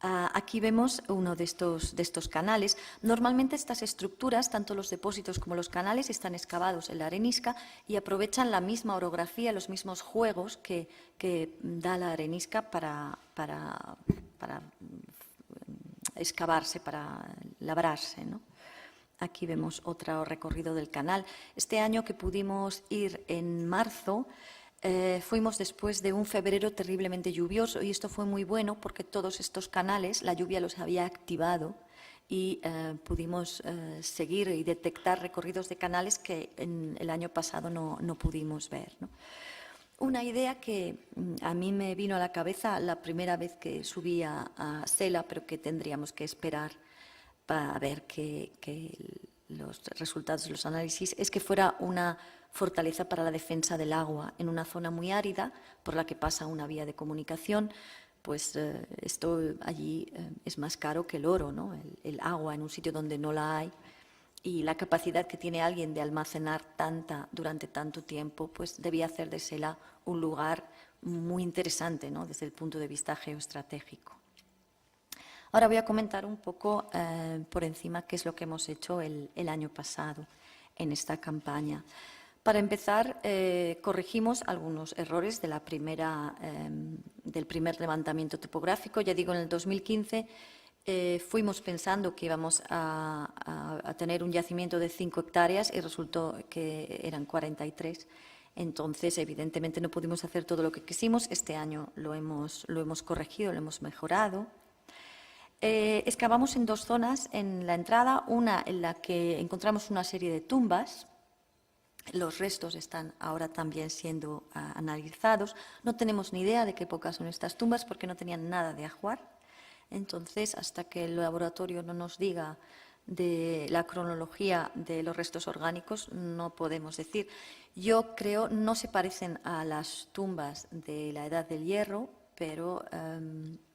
Aquí vemos uno de estos canales. Normalmente estas estructuras, tanto los depósitos como los canales, están excavados en la arenisca y aprovechan la misma orografía, los mismos juegos que da la arenisca para excavarse, para labrarse, ¿no? Aquí vemos otro recorrido del canal. Este año que pudimos ir en marzo, fuimos después de un febrero terriblemente lluvioso y esto fue muy bueno porque todos estos canales, la lluvia los había activado y pudimos seguir y detectar recorridos de canales que en el año pasado no pudimos ver, ¿no? Una idea que a mí me vino a la cabeza la primera vez que subí a Sela, pero que tendríamos que esperar para ver los resultados de los análisis, es que fuera una fortaleza para la defensa del agua en una zona muy árida por la que pasa una vía de comunicación. Pues esto allí es más caro que el oro, ¿no? El agua en un sitio donde no la hay y la capacidad que tiene alguien de almacenar tanta durante tanto tiempo, pues debía hacer de Sela un lugar muy interesante, ¿no?, desde el punto de vista geoestratégico. Ahora voy a comentar un poco por encima qué es lo que hemos hecho el año pasado en esta campaña. Para empezar, corregimos algunos errores de del primer levantamiento topográfico. Ya digo, en el 2015 fuimos pensando que íbamos a tener un yacimiento de 5 hectáreas y resultó que eran 43. Entonces, evidentemente, no pudimos hacer todo lo que quisimos. Este año lo hemos corregido, lo hemos mejorado. Excavamos en 2 zonas en la entrada, una en la que encontramos una serie de tumbas. Los restos están ahora también siendo analizados. No tenemos ni idea de qué época son estas tumbas porque no tenían nada de ajuar. Entonces, hasta que el laboratorio no nos diga de la cronología de los restos orgánicos, no podemos decir. Yo creo no se parecen a las tumbas de la Edad del Hierro, pero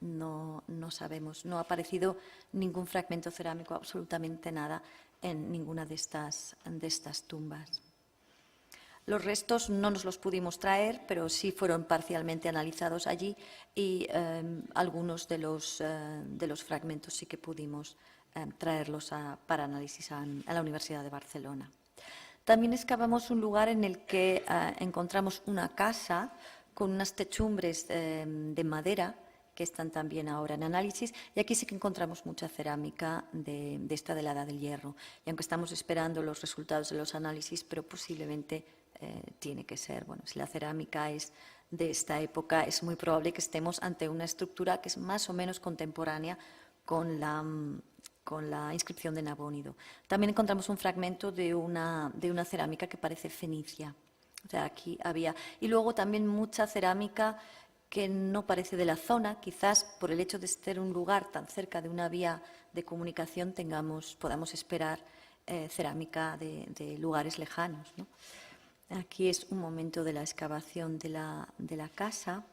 no sabemos. No ha aparecido ningún fragmento cerámico, absolutamente nada, en ninguna de estas tumbas. Los restos no nos los pudimos traer, pero sí fueron parcialmente analizados allí y algunos de los fragmentos sí que pudimos traerlos para análisis a la Universidad de Barcelona. También excavamos un lugar en el que encontramos una casa con unas techumbres de madera que están también ahora en análisis, y aquí sí que encontramos mucha cerámica de esta de la Edad del Hierro. Y aunque estamos esperando los resultados de los análisis, pero posiblemente tiene que ser, bueno, si la cerámica es de esta época, es muy probable que estemos ante una estructura que es más o menos contemporánea con la inscripción de Nabónido. También encontramos un fragmento de una cerámica que parece fenicia. O sea, aquí había. Y luego también mucha cerámica que no parece de la zona, quizás por el hecho de ser un lugar tan cerca de una vía de comunicación podamos esperar cerámica de lugares lejanos, ¿no? Aquí es un momento de la excavación de la casa.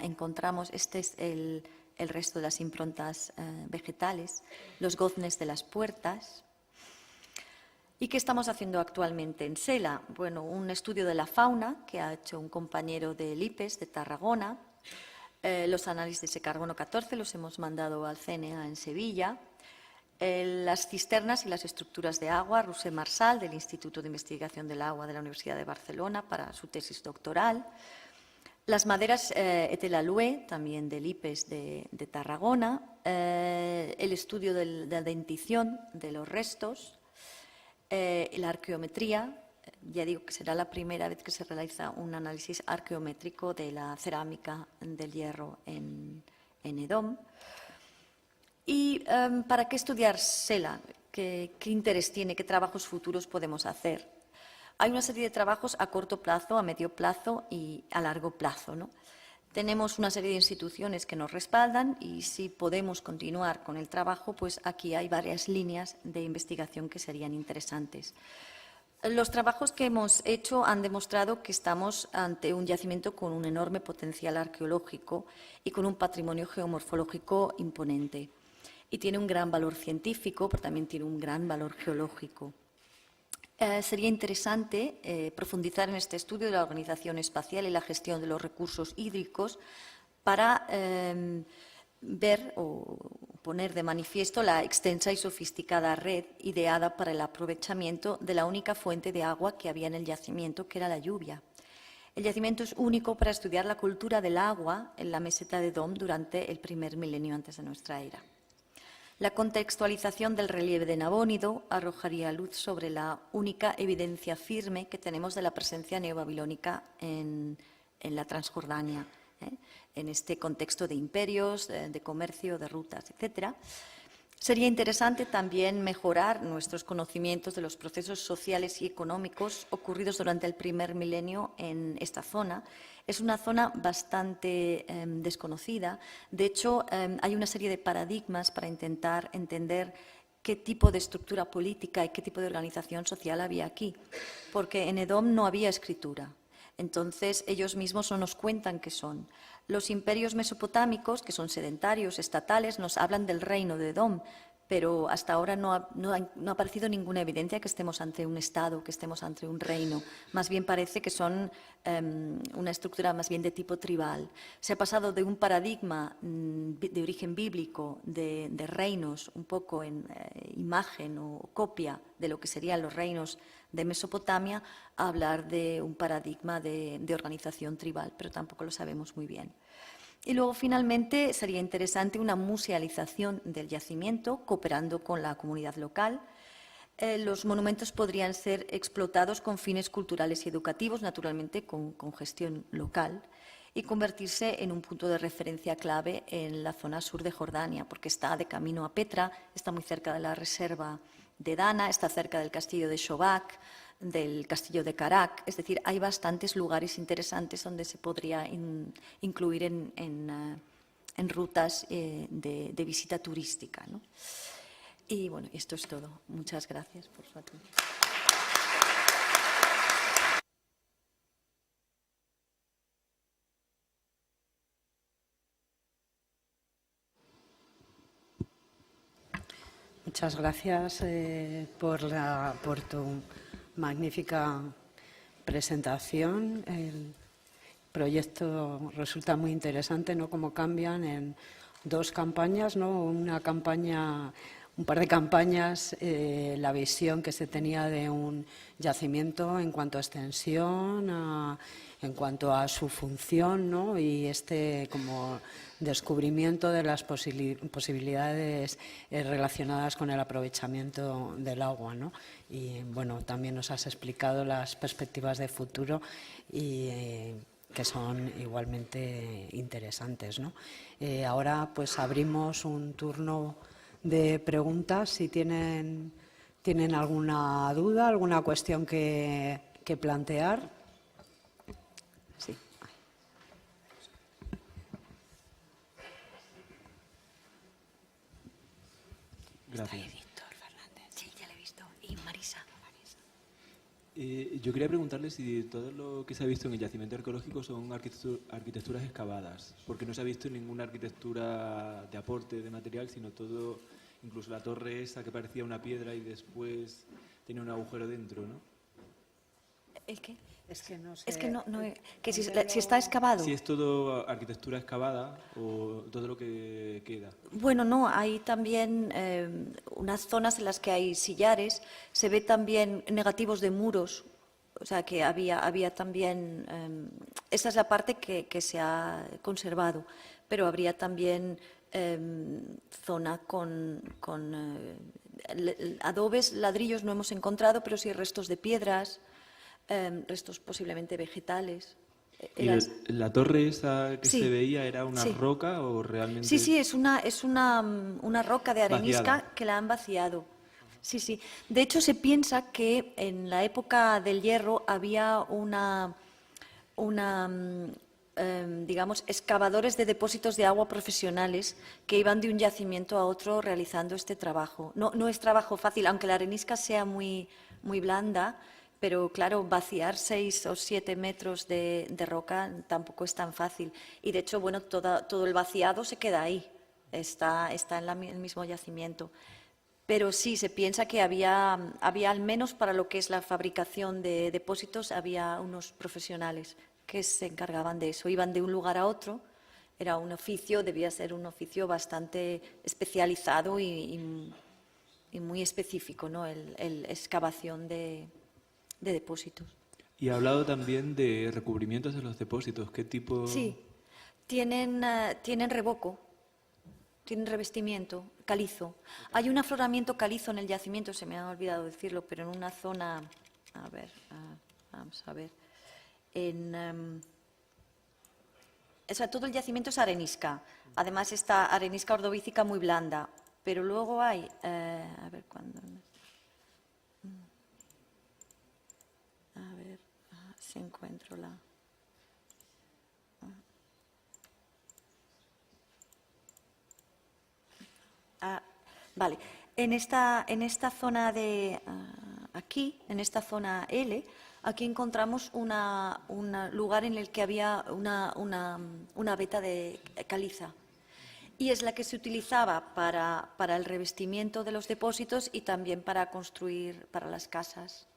Encontramos, este es el resto de las improntas vegetales, los goznes de las puertas. ¿Y qué estamos haciendo actualmente en Sela? Bueno, un estudio de la fauna que ha hecho un compañero del IPES de Tarragona. Los análisis de ese carbono 14 los hemos mandado al CNA en Sevilla. Las cisternas y las estructuras de agua, Roser Marsal, del Instituto de Investigación del Agua de la Universidad de Barcelona, para su tesis doctoral. Las maderas Etelalue, también del IPES de Tarragona. El estudio de la dentición de los restos. La arqueometría, ya digo que será la primera vez que se realiza un análisis arqueométrico de la cerámica del hierro en EDOM. ¿Y para qué estudiar SELA? ¿Qué interés tiene? ¿Qué trabajos futuros podemos hacer? Hay una serie de trabajos a corto plazo, a medio plazo y a largo plazo, ¿no? Tenemos una serie de instituciones que nos respaldan y si podemos continuar con el trabajo, pues aquí hay varias líneas de investigación que serían interesantes. Los trabajos que hemos hecho han demostrado que estamos ante un yacimiento con un enorme potencial arqueológico y con un patrimonio geomorfológico imponente. Y tiene un gran valor científico, pero también tiene un gran valor geológico. Sería interesante profundizar en este estudio de la organización espacial y la gestión de los recursos hídricos para ver o poner de manifiesto la extensa y sofisticada red ideada para el aprovechamiento de la única fuente de agua que había en el yacimiento, que era la lluvia. El yacimiento es único para estudiar la cultura del agua en la meseta de Dom durante el primer milenio antes de nuestra era. La contextualización del relieve de Nabónido arrojaría luz sobre la única evidencia firme que tenemos de la presencia neobabilónica en la Transjordania, en este contexto de imperios, de comercio, de rutas, etc. Sería interesante también mejorar nuestros conocimientos de los procesos sociales y económicos ocurridos durante el primer milenio en esta zona. Es una zona bastante desconocida. De hecho, hay una serie de paradigmas para intentar entender qué tipo de estructura política y qué tipo de organización social había aquí, porque en Edom no había escritura. Entonces, ellos mismos no nos cuentan qué son. Los imperios mesopotámicos, que son sedentarios, estatales, nos hablan del reino de Edom, pero hasta ahora no ha aparecido ninguna evidencia que estemos ante un Estado, que estemos ante un reino. Más bien parece que son una estructura más bien de tipo tribal. Se ha pasado de un paradigma de origen bíblico, de reinos, un poco en imagen o copia de lo que serían los reinos de Mesopotamia, a hablar de un paradigma de organización tribal, pero tampoco lo sabemos muy bien. Y luego, finalmente, sería interesante una musealización del yacimiento, cooperando con la comunidad local. Los monumentos podrían ser explotados con fines culturales y educativos, naturalmente con gestión local, y convertirse en un punto de referencia clave en la zona sur de Jordania, porque está de camino a Petra, está muy cerca de la reserva de Dana, está cerca del castillo de Shobak, del castillo de Karak. Es decir, hay bastantes lugares interesantes donde se podría incluir en rutas de visita turística, ¿no? Y bueno, esto es todo. Muchas gracias por su atención.
Muchas gracias por tu magnífica presentación. El proyecto resulta muy interesante, ¿no? Cómo cambian en dos campañas, ¿no? Una campaña, un par de campañas, la visión que se tenía de un yacimiento en cuanto a extensión, en cuanto a su función, ¿no? Y como descubrimiento de las posibilidades relacionadas con el aprovechamiento del agua, ¿no? Y bueno, también nos has explicado las perspectivas de futuro y que son igualmente interesantes, ¿no? Ahora pues abrimos un turno de preguntas. Si tienen alguna duda, alguna cuestión que plantear. Sí.
Gracias.
Víctor Fernández. Sí, ya lo he visto. Y Marisa.
Yo quería preguntarle si todo lo que se ha visto en el yacimiento arqueológico son arquitecturas excavadas, porque no se ha visto ninguna arquitectura de aporte de material, sino todo, incluso la torre esa que parecía una piedra y después tenía un agujero dentro, ¿no?
¿El qué?
Es que no sé.
Es que que si está excavado.
Si es todo arquitectura excavada o todo lo que queda.
Bueno, no, hay también unas zonas en las que hay sillares, se ve también negativos de muros, o sea que había también, esa es la parte que se ha conservado, pero habría también zona con adobes, ladrillos no hemos encontrado, pero sí restos de piedras, restos posiblemente vegetales.
¿Y la torre esa que
Sí,
se veía era una
sí.
roca o realmente...?
Sí, sí, es una roca de arenisca
Vaciada.
que la han vaciado. Sí, sí. De hecho, se piensa que en la época del hierro había digamos, excavadores de depósitos de agua profesionales que iban de un yacimiento a otro realizando este trabajo. No, no es trabajo fácil, aunque la arenisca sea muy, muy blanda, pero claro, vaciar 6 o 7 metros de roca tampoco es tan fácil. Y de hecho, bueno, todo el vaciado se queda ahí, está en el mismo yacimiento. Pero sí, se piensa que había al menos para lo que es la fabricación de depósitos, había unos profesionales que se encargaban de eso. Iban de un lugar a otro, era un oficio, debía ser un oficio bastante especializado y muy específico, ¿no? El excavación de depósitos.
Y ha hablado también de recubrimientos de los depósitos. ¿Qué tipo...?
Sí, tienen revoco. Tienen revestimiento, calizo. Hay un afloramiento calizo en el yacimiento, se me ha olvidado decirlo, pero en una zona, a ver, vamos a ver, o sea, todo el yacimiento es arenisca. Además, esta arenisca ordovícica muy blanda, pero luego hay, a ver cuándo, a ver si encuentro la... Vale, en esta zona de aquí, en esta zona L, aquí encontramos un lugar en el que había una veta de caliza. Y es la que se utilizaba para el revestimiento de los depósitos y también para construir para las casas.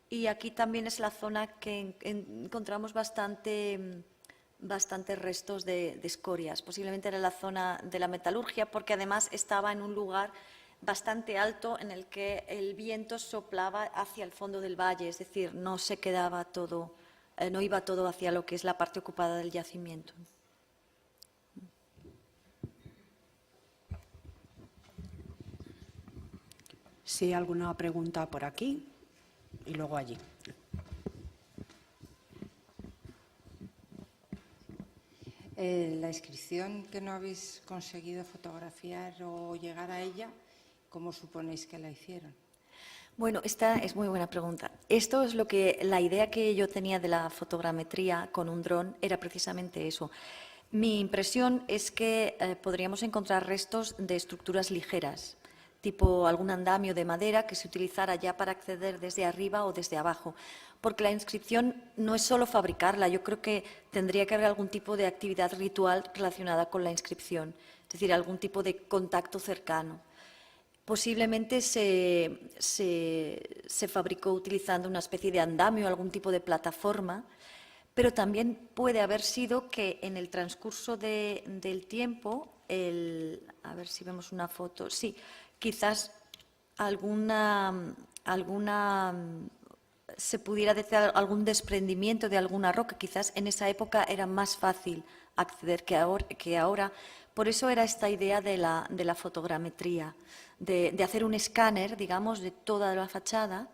Y aquí también es la zona que encontramos bastantes restos de escorias. Posiblemente era la zona de la metalurgia, porque además estaba en un lugar bastante alto en el que el viento soplaba hacia el fondo del valle, es decir, no se quedaba todo, no iba todo hacia lo que es la parte ocupada del yacimiento.
Sí, alguna pregunta por aquí y luego allí.
La inscripción que no habéis conseguido fotografiar o llegar a ella, ¿cómo suponéis que la hicieron?
Bueno, esta es muy buena pregunta. Esto es la idea que yo tenía de la fotogrametría con un dron era precisamente eso. Mi impresión es que podríamos encontrar restos de estructuras ligeras, tipo algún andamio de madera que se utilizara ya para acceder desde arriba o desde abajo. Porque la inscripción no es solo fabricarla, yo creo que tendría que haber algún tipo de actividad ritual relacionada con la inscripción, es decir, algún tipo de contacto cercano. Posiblemente se fabricó utilizando una especie de andamio, algún tipo de plataforma, pero también puede haber sido que en el transcurso del tiempo, a ver si vemos una foto, sí, quizás se pudiera decir algún desprendimiento de alguna roca, quizás en esa época era más fácil acceder que ahora. Por eso era esta idea de la fotogrametría, de hacer un escáner, digamos, de toda la fachada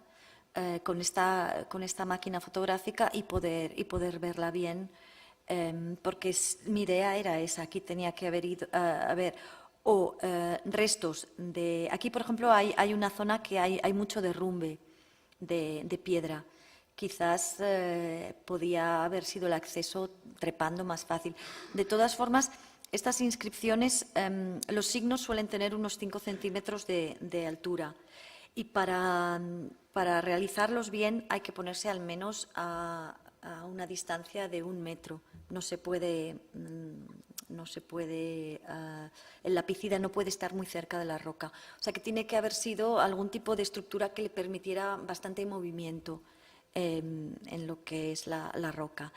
con esta máquina fotográfica y poder verla bien, porque mi idea era esa. Aquí tenía que haber restos de... Aquí, por ejemplo, hay una zona que hay mucho derrumbe de piedra. Quizás podía haber sido el acceso trepando más fácil. De todas formas, estas inscripciones, los signos suelen tener unos 5 centímetros de altura y para realizarlos bien hay que ponerse al menos a una distancia de 1 metro. No se puede, el lapicida no puede estar muy cerca de la roca. O sea que tiene que haber sido algún tipo de estructura que le permitiera bastante movimiento en lo que es la roca.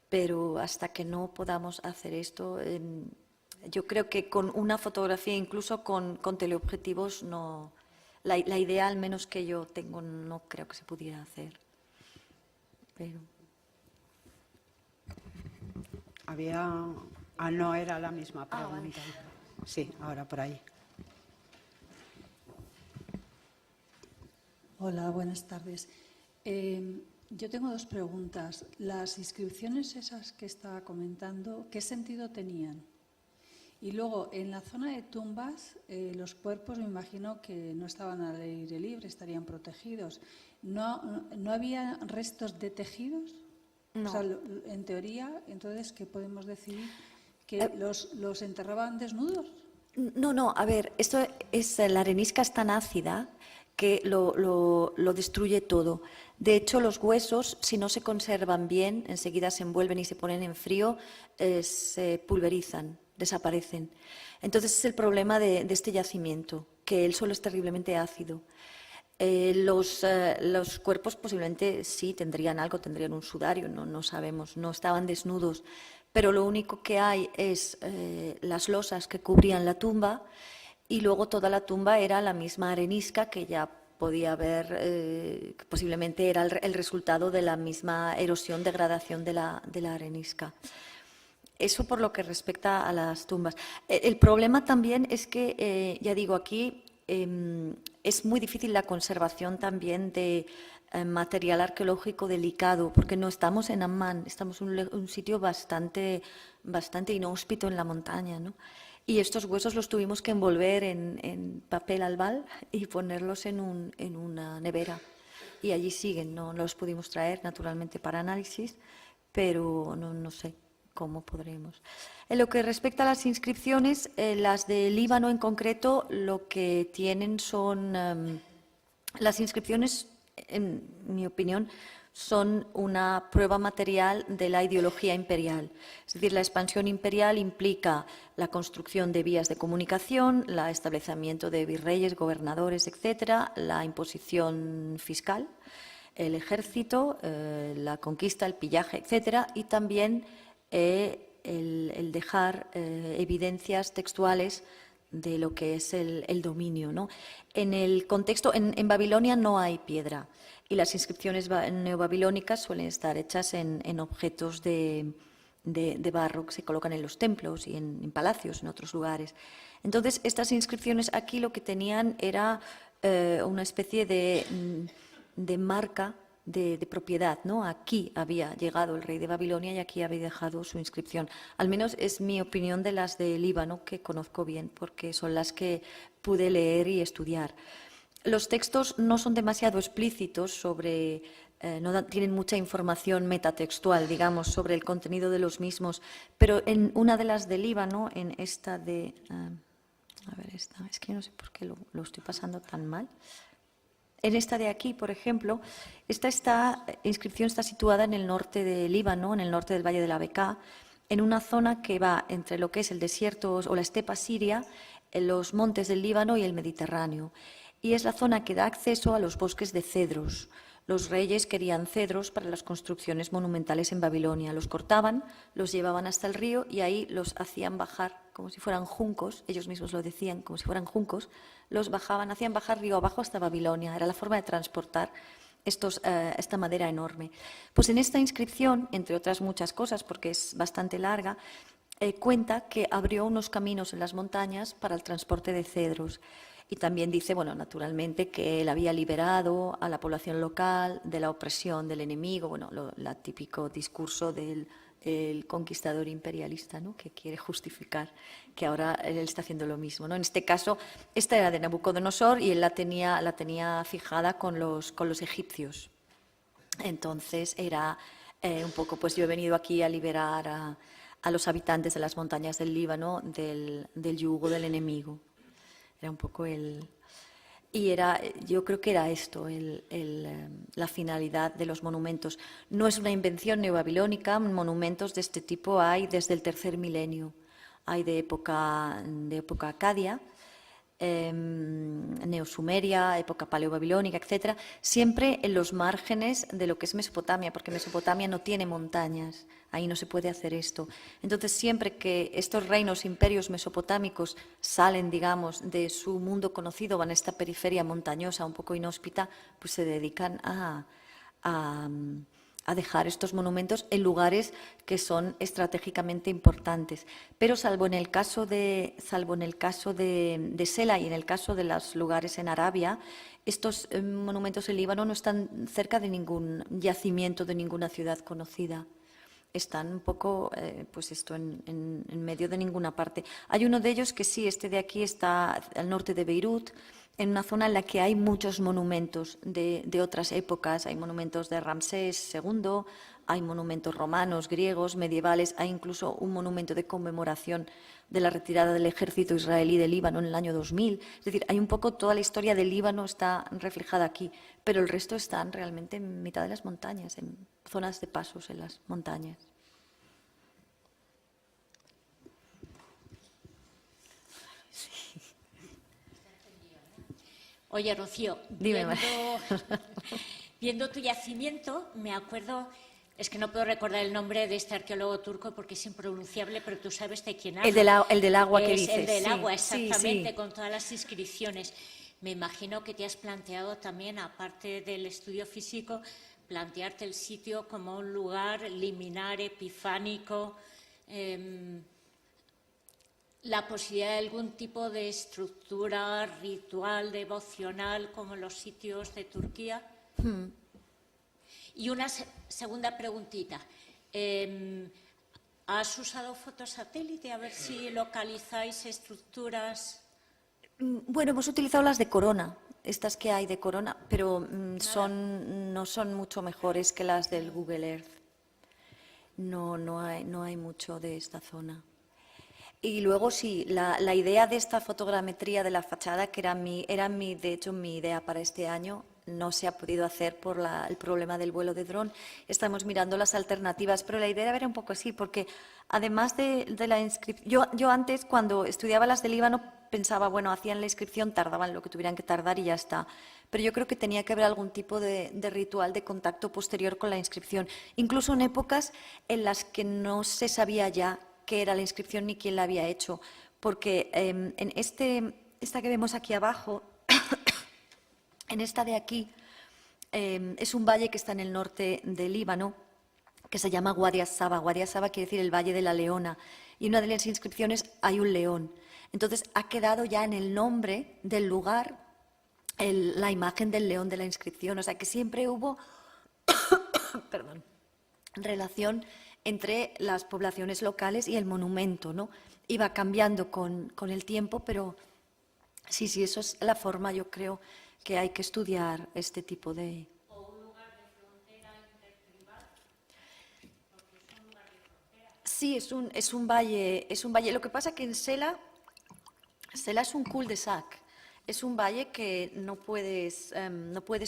Pero hasta que no podamos hacer esto, yo creo que con una fotografía, incluso con teleobjetivos, no, la idea al menos que yo tengo no creo que se pudiera hacer. Pero...
no era la misma pregunta.
Vale.
Sí, ahora por ahí.
Hola, buenas tardes. Yo tengo dos preguntas. Las inscripciones esas que estaba comentando, ¿qué sentido tenían? Y luego, en la zona de tumbas, los cuerpos me imagino que no estaban al aire libre, estarían protegidos. ¿No había restos de tejidos?
No.
O sea, en teoría, entonces, ¿qué podemos decir? ¿Que los enterraban desnudos?
No, a ver, esto es, la arenisca es tan ácida que lo destruye todo. De hecho, los huesos, si no se conservan bien, enseguida se envuelven y se ponen en frío, se pulverizan, desaparecen. Entonces es el problema de este yacimiento, que el suelo es terriblemente ácido. Los cuerpos posiblemente sí tendrían algo, tendrían un sudario, no sabemos, no estaban desnudos, pero lo único que hay es las losas que cubrían la tumba y luego toda la tumba era la misma arenisca que ya podía haber, que posiblemente era el resultado de la misma erosión, degradación de la arenisca. Eso por lo que respecta a las tumbas. El problema también es que, ya digo, aquí es muy difícil la conservación también de material arqueológico delicado, porque no estamos en Amman, estamos en un sitio bastante inhóspito en la montaña, ¿no? Y estos huesos los tuvimos que envolver en papel albal y ponerlos en una nevera. Y allí siguen, no los pudimos traer naturalmente para análisis, pero no sé cómo podremos. En lo que respecta a las inscripciones, las de Líbano en concreto, lo que tienen son las inscripciones, en mi opinión, son una prueba material de la ideología imperial. Es decir, la expansión imperial implica la construcción de vías de comunicación, el establecimiento de virreyes, gobernadores, etcétera, la imposición fiscal, el ejército, la conquista, el pillaje, etcétera, y también el dejar evidencias textuales de lo que es el dominio, ¿no? En el contexto, en Babilonia no hay piedra y las inscripciones neobabilónicas suelen estar hechas en objetos de barro que se colocan en los templos y en palacios, en otros lugares. Entonces, estas inscripciones aquí lo que tenían era una especie de marca de propiedad, ¿no? Aquí había llegado el rey de Babilonia y aquí había dejado su inscripción. Al menos es mi opinión de las de Líbano, que conozco bien, porque son las que pude leer y estudiar. Los textos no son demasiado explícitos sobre, no tienen mucha información metatextual, digamos, sobre el contenido de los mismos, pero en una de las de Líbano, en esta de... a ver, esta, es que no sé por qué lo estoy pasando tan mal. En esta de aquí, por ejemplo, esta inscripción está situada en el norte de Líbano, en el norte del Valle de la Bekaa, en una zona que va entre lo que es el desierto o la estepa siria, en los montes del Líbano y el Mediterráneo. Y es la zona que da acceso a los bosques de cedros. Los reyes querían cedros para las construcciones monumentales en Babilonia. Los cortaban, los llevaban hasta el río y ahí los hacían bajar como si fueran juncos, ellos mismos lo decían, como si fueran juncos, los bajaban, hacían bajar río abajo hasta Babilonia. Era la forma de transportar esta madera enorme. Pues en esta inscripción, entre otras muchas cosas, porque es bastante larga, cuenta que abrió unos caminos en las montañas para el transporte de cedros. Y también dice, bueno, naturalmente, que él había liberado a la población local de la opresión del enemigo, bueno, el típico discurso del conquistador imperialista, ¿no? Que quiere justificar que ahora él está haciendo lo mismo, ¿no? En este caso, esta era de Nabucodonosor y él la tenía fijada con los egipcios. Entonces era un poco, pues yo he venido aquí a liberar a los habitantes de las montañas del Líbano del yugo del enemigo. Era un poco yo creo que era esto, la finalidad de los monumentos. No es una invención neobabilónica, monumentos de este tipo hay desde el tercer milenio. Hay de época acadia, neosumeria, época paleobabilónica, etcétera, siempre en los márgenes de lo que es Mesopotamia, porque Mesopotamia no tiene montañas, ahí no se puede hacer esto. Entonces, siempre que estos reinos, imperios mesopotámicos salen, digamos, de su mundo conocido, van a esta periferia montañosa, un poco inhóspita, pues se dedican a dejar estos monumentos en lugares que son estratégicamente importantes. Pero salvo en el caso de Sela y en el caso de los lugares en Arabia, estos monumentos en Líbano no están cerca de ningún yacimiento, de ninguna ciudad conocida. Están un poco, pues esto, en medio de ninguna parte. Hay uno de ellos que sí, este de aquí está al norte de Beirut, en una zona en la que hay muchos monumentos de otras épocas. Hay monumentos de Ramsés II, hay monumentos romanos, griegos, medievales, hay incluso un monumento de conmemoración de la retirada del ejército israelí de Líbano en el año 2000. Es decir, hay un poco toda la historia del Líbano está reflejada aquí, pero el resto están realmente en mitad de las montañas, en zonas de pasos en las montañas.
Oye, Rocío,
Dime,
viendo tu yacimiento, me acuerdo, es que no puedo recordar el nombre de este arqueólogo turco porque es impronunciable, pero tú sabes de quién hablo.
El del agua que
Es
dices.
el del
sí,
agua,
sí,
exactamente,
sí.
con todas las inscripciones. Me imagino que te has planteado también, aparte del estudio físico, plantearte el sitio como un lugar liminar, epifánico, la posibilidad de algún tipo de estructura ritual, devocional, como en los sitios de Turquía. Y una segunda preguntita. ¿Has usado fotosatélite a ver si localizáis estructuras?
Bueno, hemos utilizado las de Corona, estas que hay de Corona, pero no son mucho mejores que las del Google Earth. No hay mucho de esta zona. Y luego sí, la idea de esta fotogrametría de la fachada, que era de hecho mi idea para este año, no se ha podido hacer por el problema del vuelo de dron. Estamos mirando las alternativas, pero la idea era un poco así, porque además de la inscripción, yo antes cuando estudiaba las de Líbano pensaba, bueno, hacían la inscripción, tardaban lo que tuvieran que tardar y ya está. Pero yo creo que tenía que haber algún tipo de ritual de contacto posterior con la inscripción, incluso en épocas en las que no se sabía ya qué era la inscripción ni quién la había hecho, porque en esta que vemos aquí abajo, en esta de aquí, es un valle que está en el norte del Líbano, que se llama Guadia Saba. Guadia Saba quiere decir el Valle de la Leona, y en una de las inscripciones hay un león. Entonces ha quedado ya en el nombre del lugar la imagen del león de la inscripción, o sea que siempre hubo perdón, relación entre las poblaciones locales y el monumento, ¿no? Iba cambiando con el tiempo, pero sí, eso es la forma, yo creo, que hay que estudiar este tipo de...
¿O un lugar de frontera intertribal? Porque es un lugar de frontera.
Sí, es un valle. Lo que pasa es que en Sela es un cul-de-sac. Es un valle que no puedes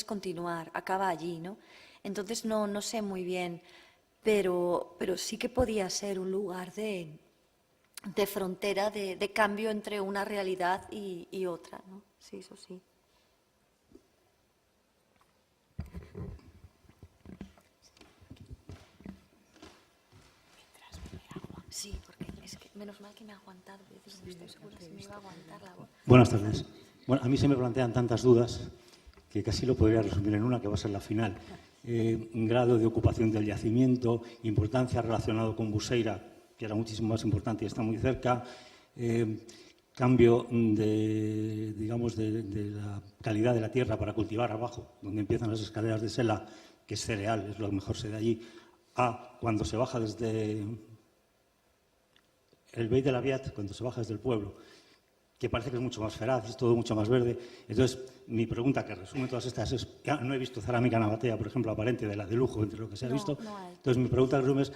continuar, acaba allí, ¿no? Entonces no sé muy bien, pero sí que podía ser un lugar de frontera, de cambio entre una realidad y otra, ¿no? Sí, eso sí. Sí, porque es que menos mal que me ha aguantado. No estoy segura si me iba a aguantar la voz.
Buenas tardes. Bueno, a mí se me plantean tantas dudas que casi lo podría resumir en una que va a ser la final. Grado de ocupación del yacimiento, importancia relacionado con Buseira, que era muchísimo más importante y está muy cerca, cambio de la calidad de la tierra para cultivar abajo, donde empiezan las escaleras de Sela, que es cereal, es lo que mejor se da allí, a cuando se baja desde el Beit del Aviat, cuando se baja desde el pueblo, que parece que es mucho más feraz, es todo mucho más verde. Entonces, mi pregunta, que resume todas estas, es que no he visto cerámica nabatea, por ejemplo, aparente de la de lujo, entre lo que se ha visto.
No hay.
Entonces, mi pregunta, que resume, es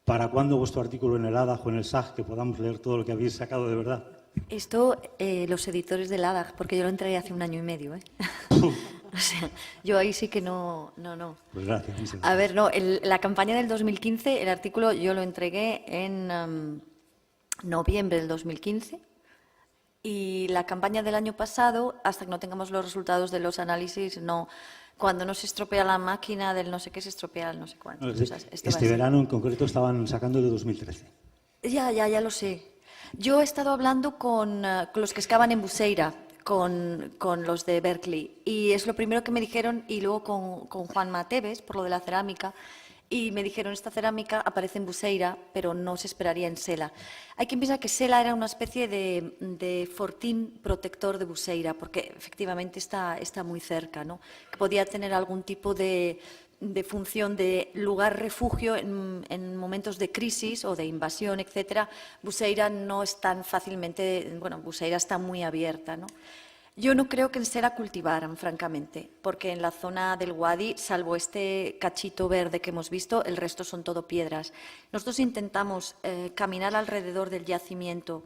¿para cuándo vuestro artículo en el ADAG o en el SAG, que podamos leer todo lo que habéis sacado de verdad?
Esto, los editores del ADAG, porque yo lo entré hace 1 año y medio, ¿eh? O sea, yo ahí sí que no.
Pues gracias. Muchas gracias.
A ver, no, la campaña del 2015, el artículo yo lo entregué en noviembre del 2015 y la campaña del año pasado, hasta que no tengamos los resultados de los análisis, no. Cuando no se estropea la máquina del no sé qué, se estropea el no sé cuánto.
No,
O sea, esto va
este
así.
verano en concreto estaban sacando el de 2013.
Ya lo sé. Yo he estado hablando con los que excavan en Buseira, con los de Berkeley, y es lo primero que me dijeron, y luego con Juan Mateves, por lo de la cerámica, Y me dijeron, esta cerámica aparece en Buceira, pero no se esperaría en Sela. Hay que pensar que Sela era una especie de fortín protector de Buceira, porque efectivamente está muy cerca, ¿no? Que podía tener algún tipo de función de lugar refugio en momentos de crisis o de invasión, etcétera. Buceira no es tan fácilmente, bueno, Buceira está muy abierta, ¿no? Yo no creo que en Sela cultivaran, francamente, porque en la zona del Wadi, salvo este cachito verde que hemos visto, el resto son todo piedras. Nosotros intentamos caminar alrededor del yacimiento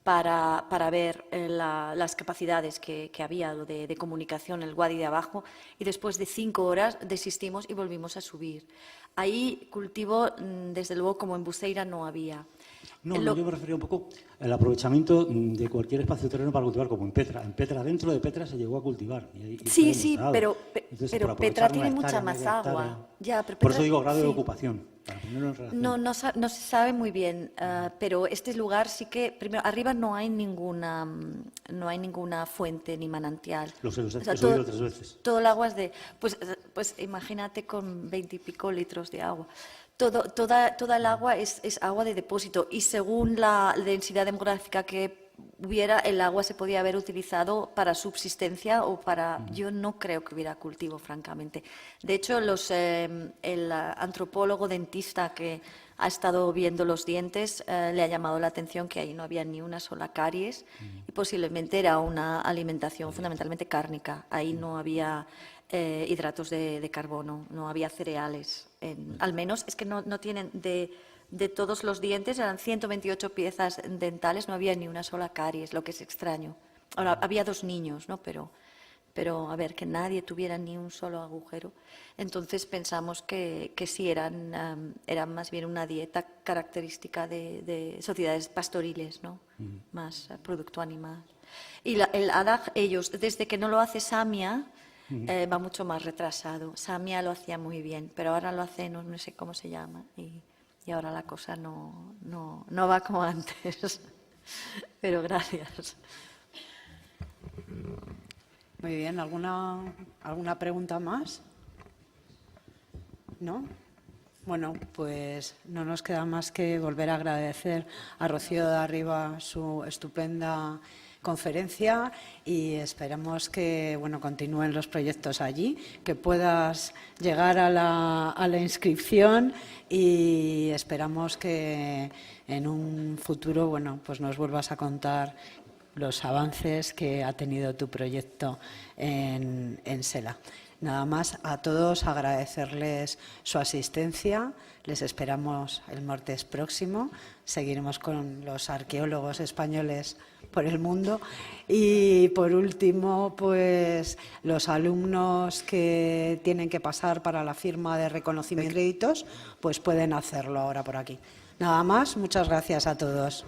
para ver las capacidades que había de comunicación en el Wadi de abajo, y después de 5 horas desistimos y volvimos a subir. Ahí cultivo, desde luego, como en Buceira no había.
No, yo me refería un poco al aprovechamiento de cualquier espacio terreno para cultivar, como en Petra. En Petra, dentro de Petra se llegó a cultivar.
Sí, pero Petra tiene mucha más agua. Ya, pero
por eso digo grado de
sí.
ocupación, para ponerlo en relación.
No se sabe muy bien, pero este lugar sí que, primero, arriba no hay ninguna fuente ni manantial.
Lo sé,
O sea,
he oído 3 veces.
todo el agua es de, pues imagínate con 20 y pico litros de agua. Toda el agua es agua de depósito, y según la densidad demográfica que hubiera, el agua se podía haber utilizado para subsistencia o para... Yo no creo que hubiera cultivo, francamente. De hecho, el antropólogo dentista que ha estado viendo los dientes le ha llamado la atención que ahí no había ni una sola caries, y posiblemente era una alimentación fundamentalmente cárnica. Ahí no había hidratos de carbono, no había cereales. Al menos es que no tienen de todos los dientes, eran 128 piezas dentales, no había ni una sola caries, lo que es extraño. Ahora, había 2 niños, ¿no? Pero a ver, que nadie tuviera ni un solo agujero. Entonces pensamos que sí, eran más bien una dieta característica de sociedades pastoriles, ¿no? Más producto animal. Y el adag, ellos, desde que no lo hace Samia, va mucho más retrasado. Samia lo hacía muy bien, pero ahora lo hace, no sé cómo se llama, y ahora la cosa no va como antes. Pero gracias.
Muy bien, ¿alguna pregunta más? ¿No? Bueno, pues no nos queda más que volver a agradecer a Rocío de Arriba su estupenda conferencia, y esperamos que continúen los proyectos allí, que puedas llegar a la inscripción, y esperamos que en un futuro pues nos vuelvas a contar los avances que ha tenido tu proyecto en Sela. Nada más, a todos agradecerles su asistencia. Les esperamos el martes próximo. Seguiremos con los arqueólogos españoles por el mundo. Y por último, pues los alumnos que tienen que pasar para la firma de reconocimiento de créditos, pues pueden hacerlo ahora por aquí. Nada más, muchas gracias a todos.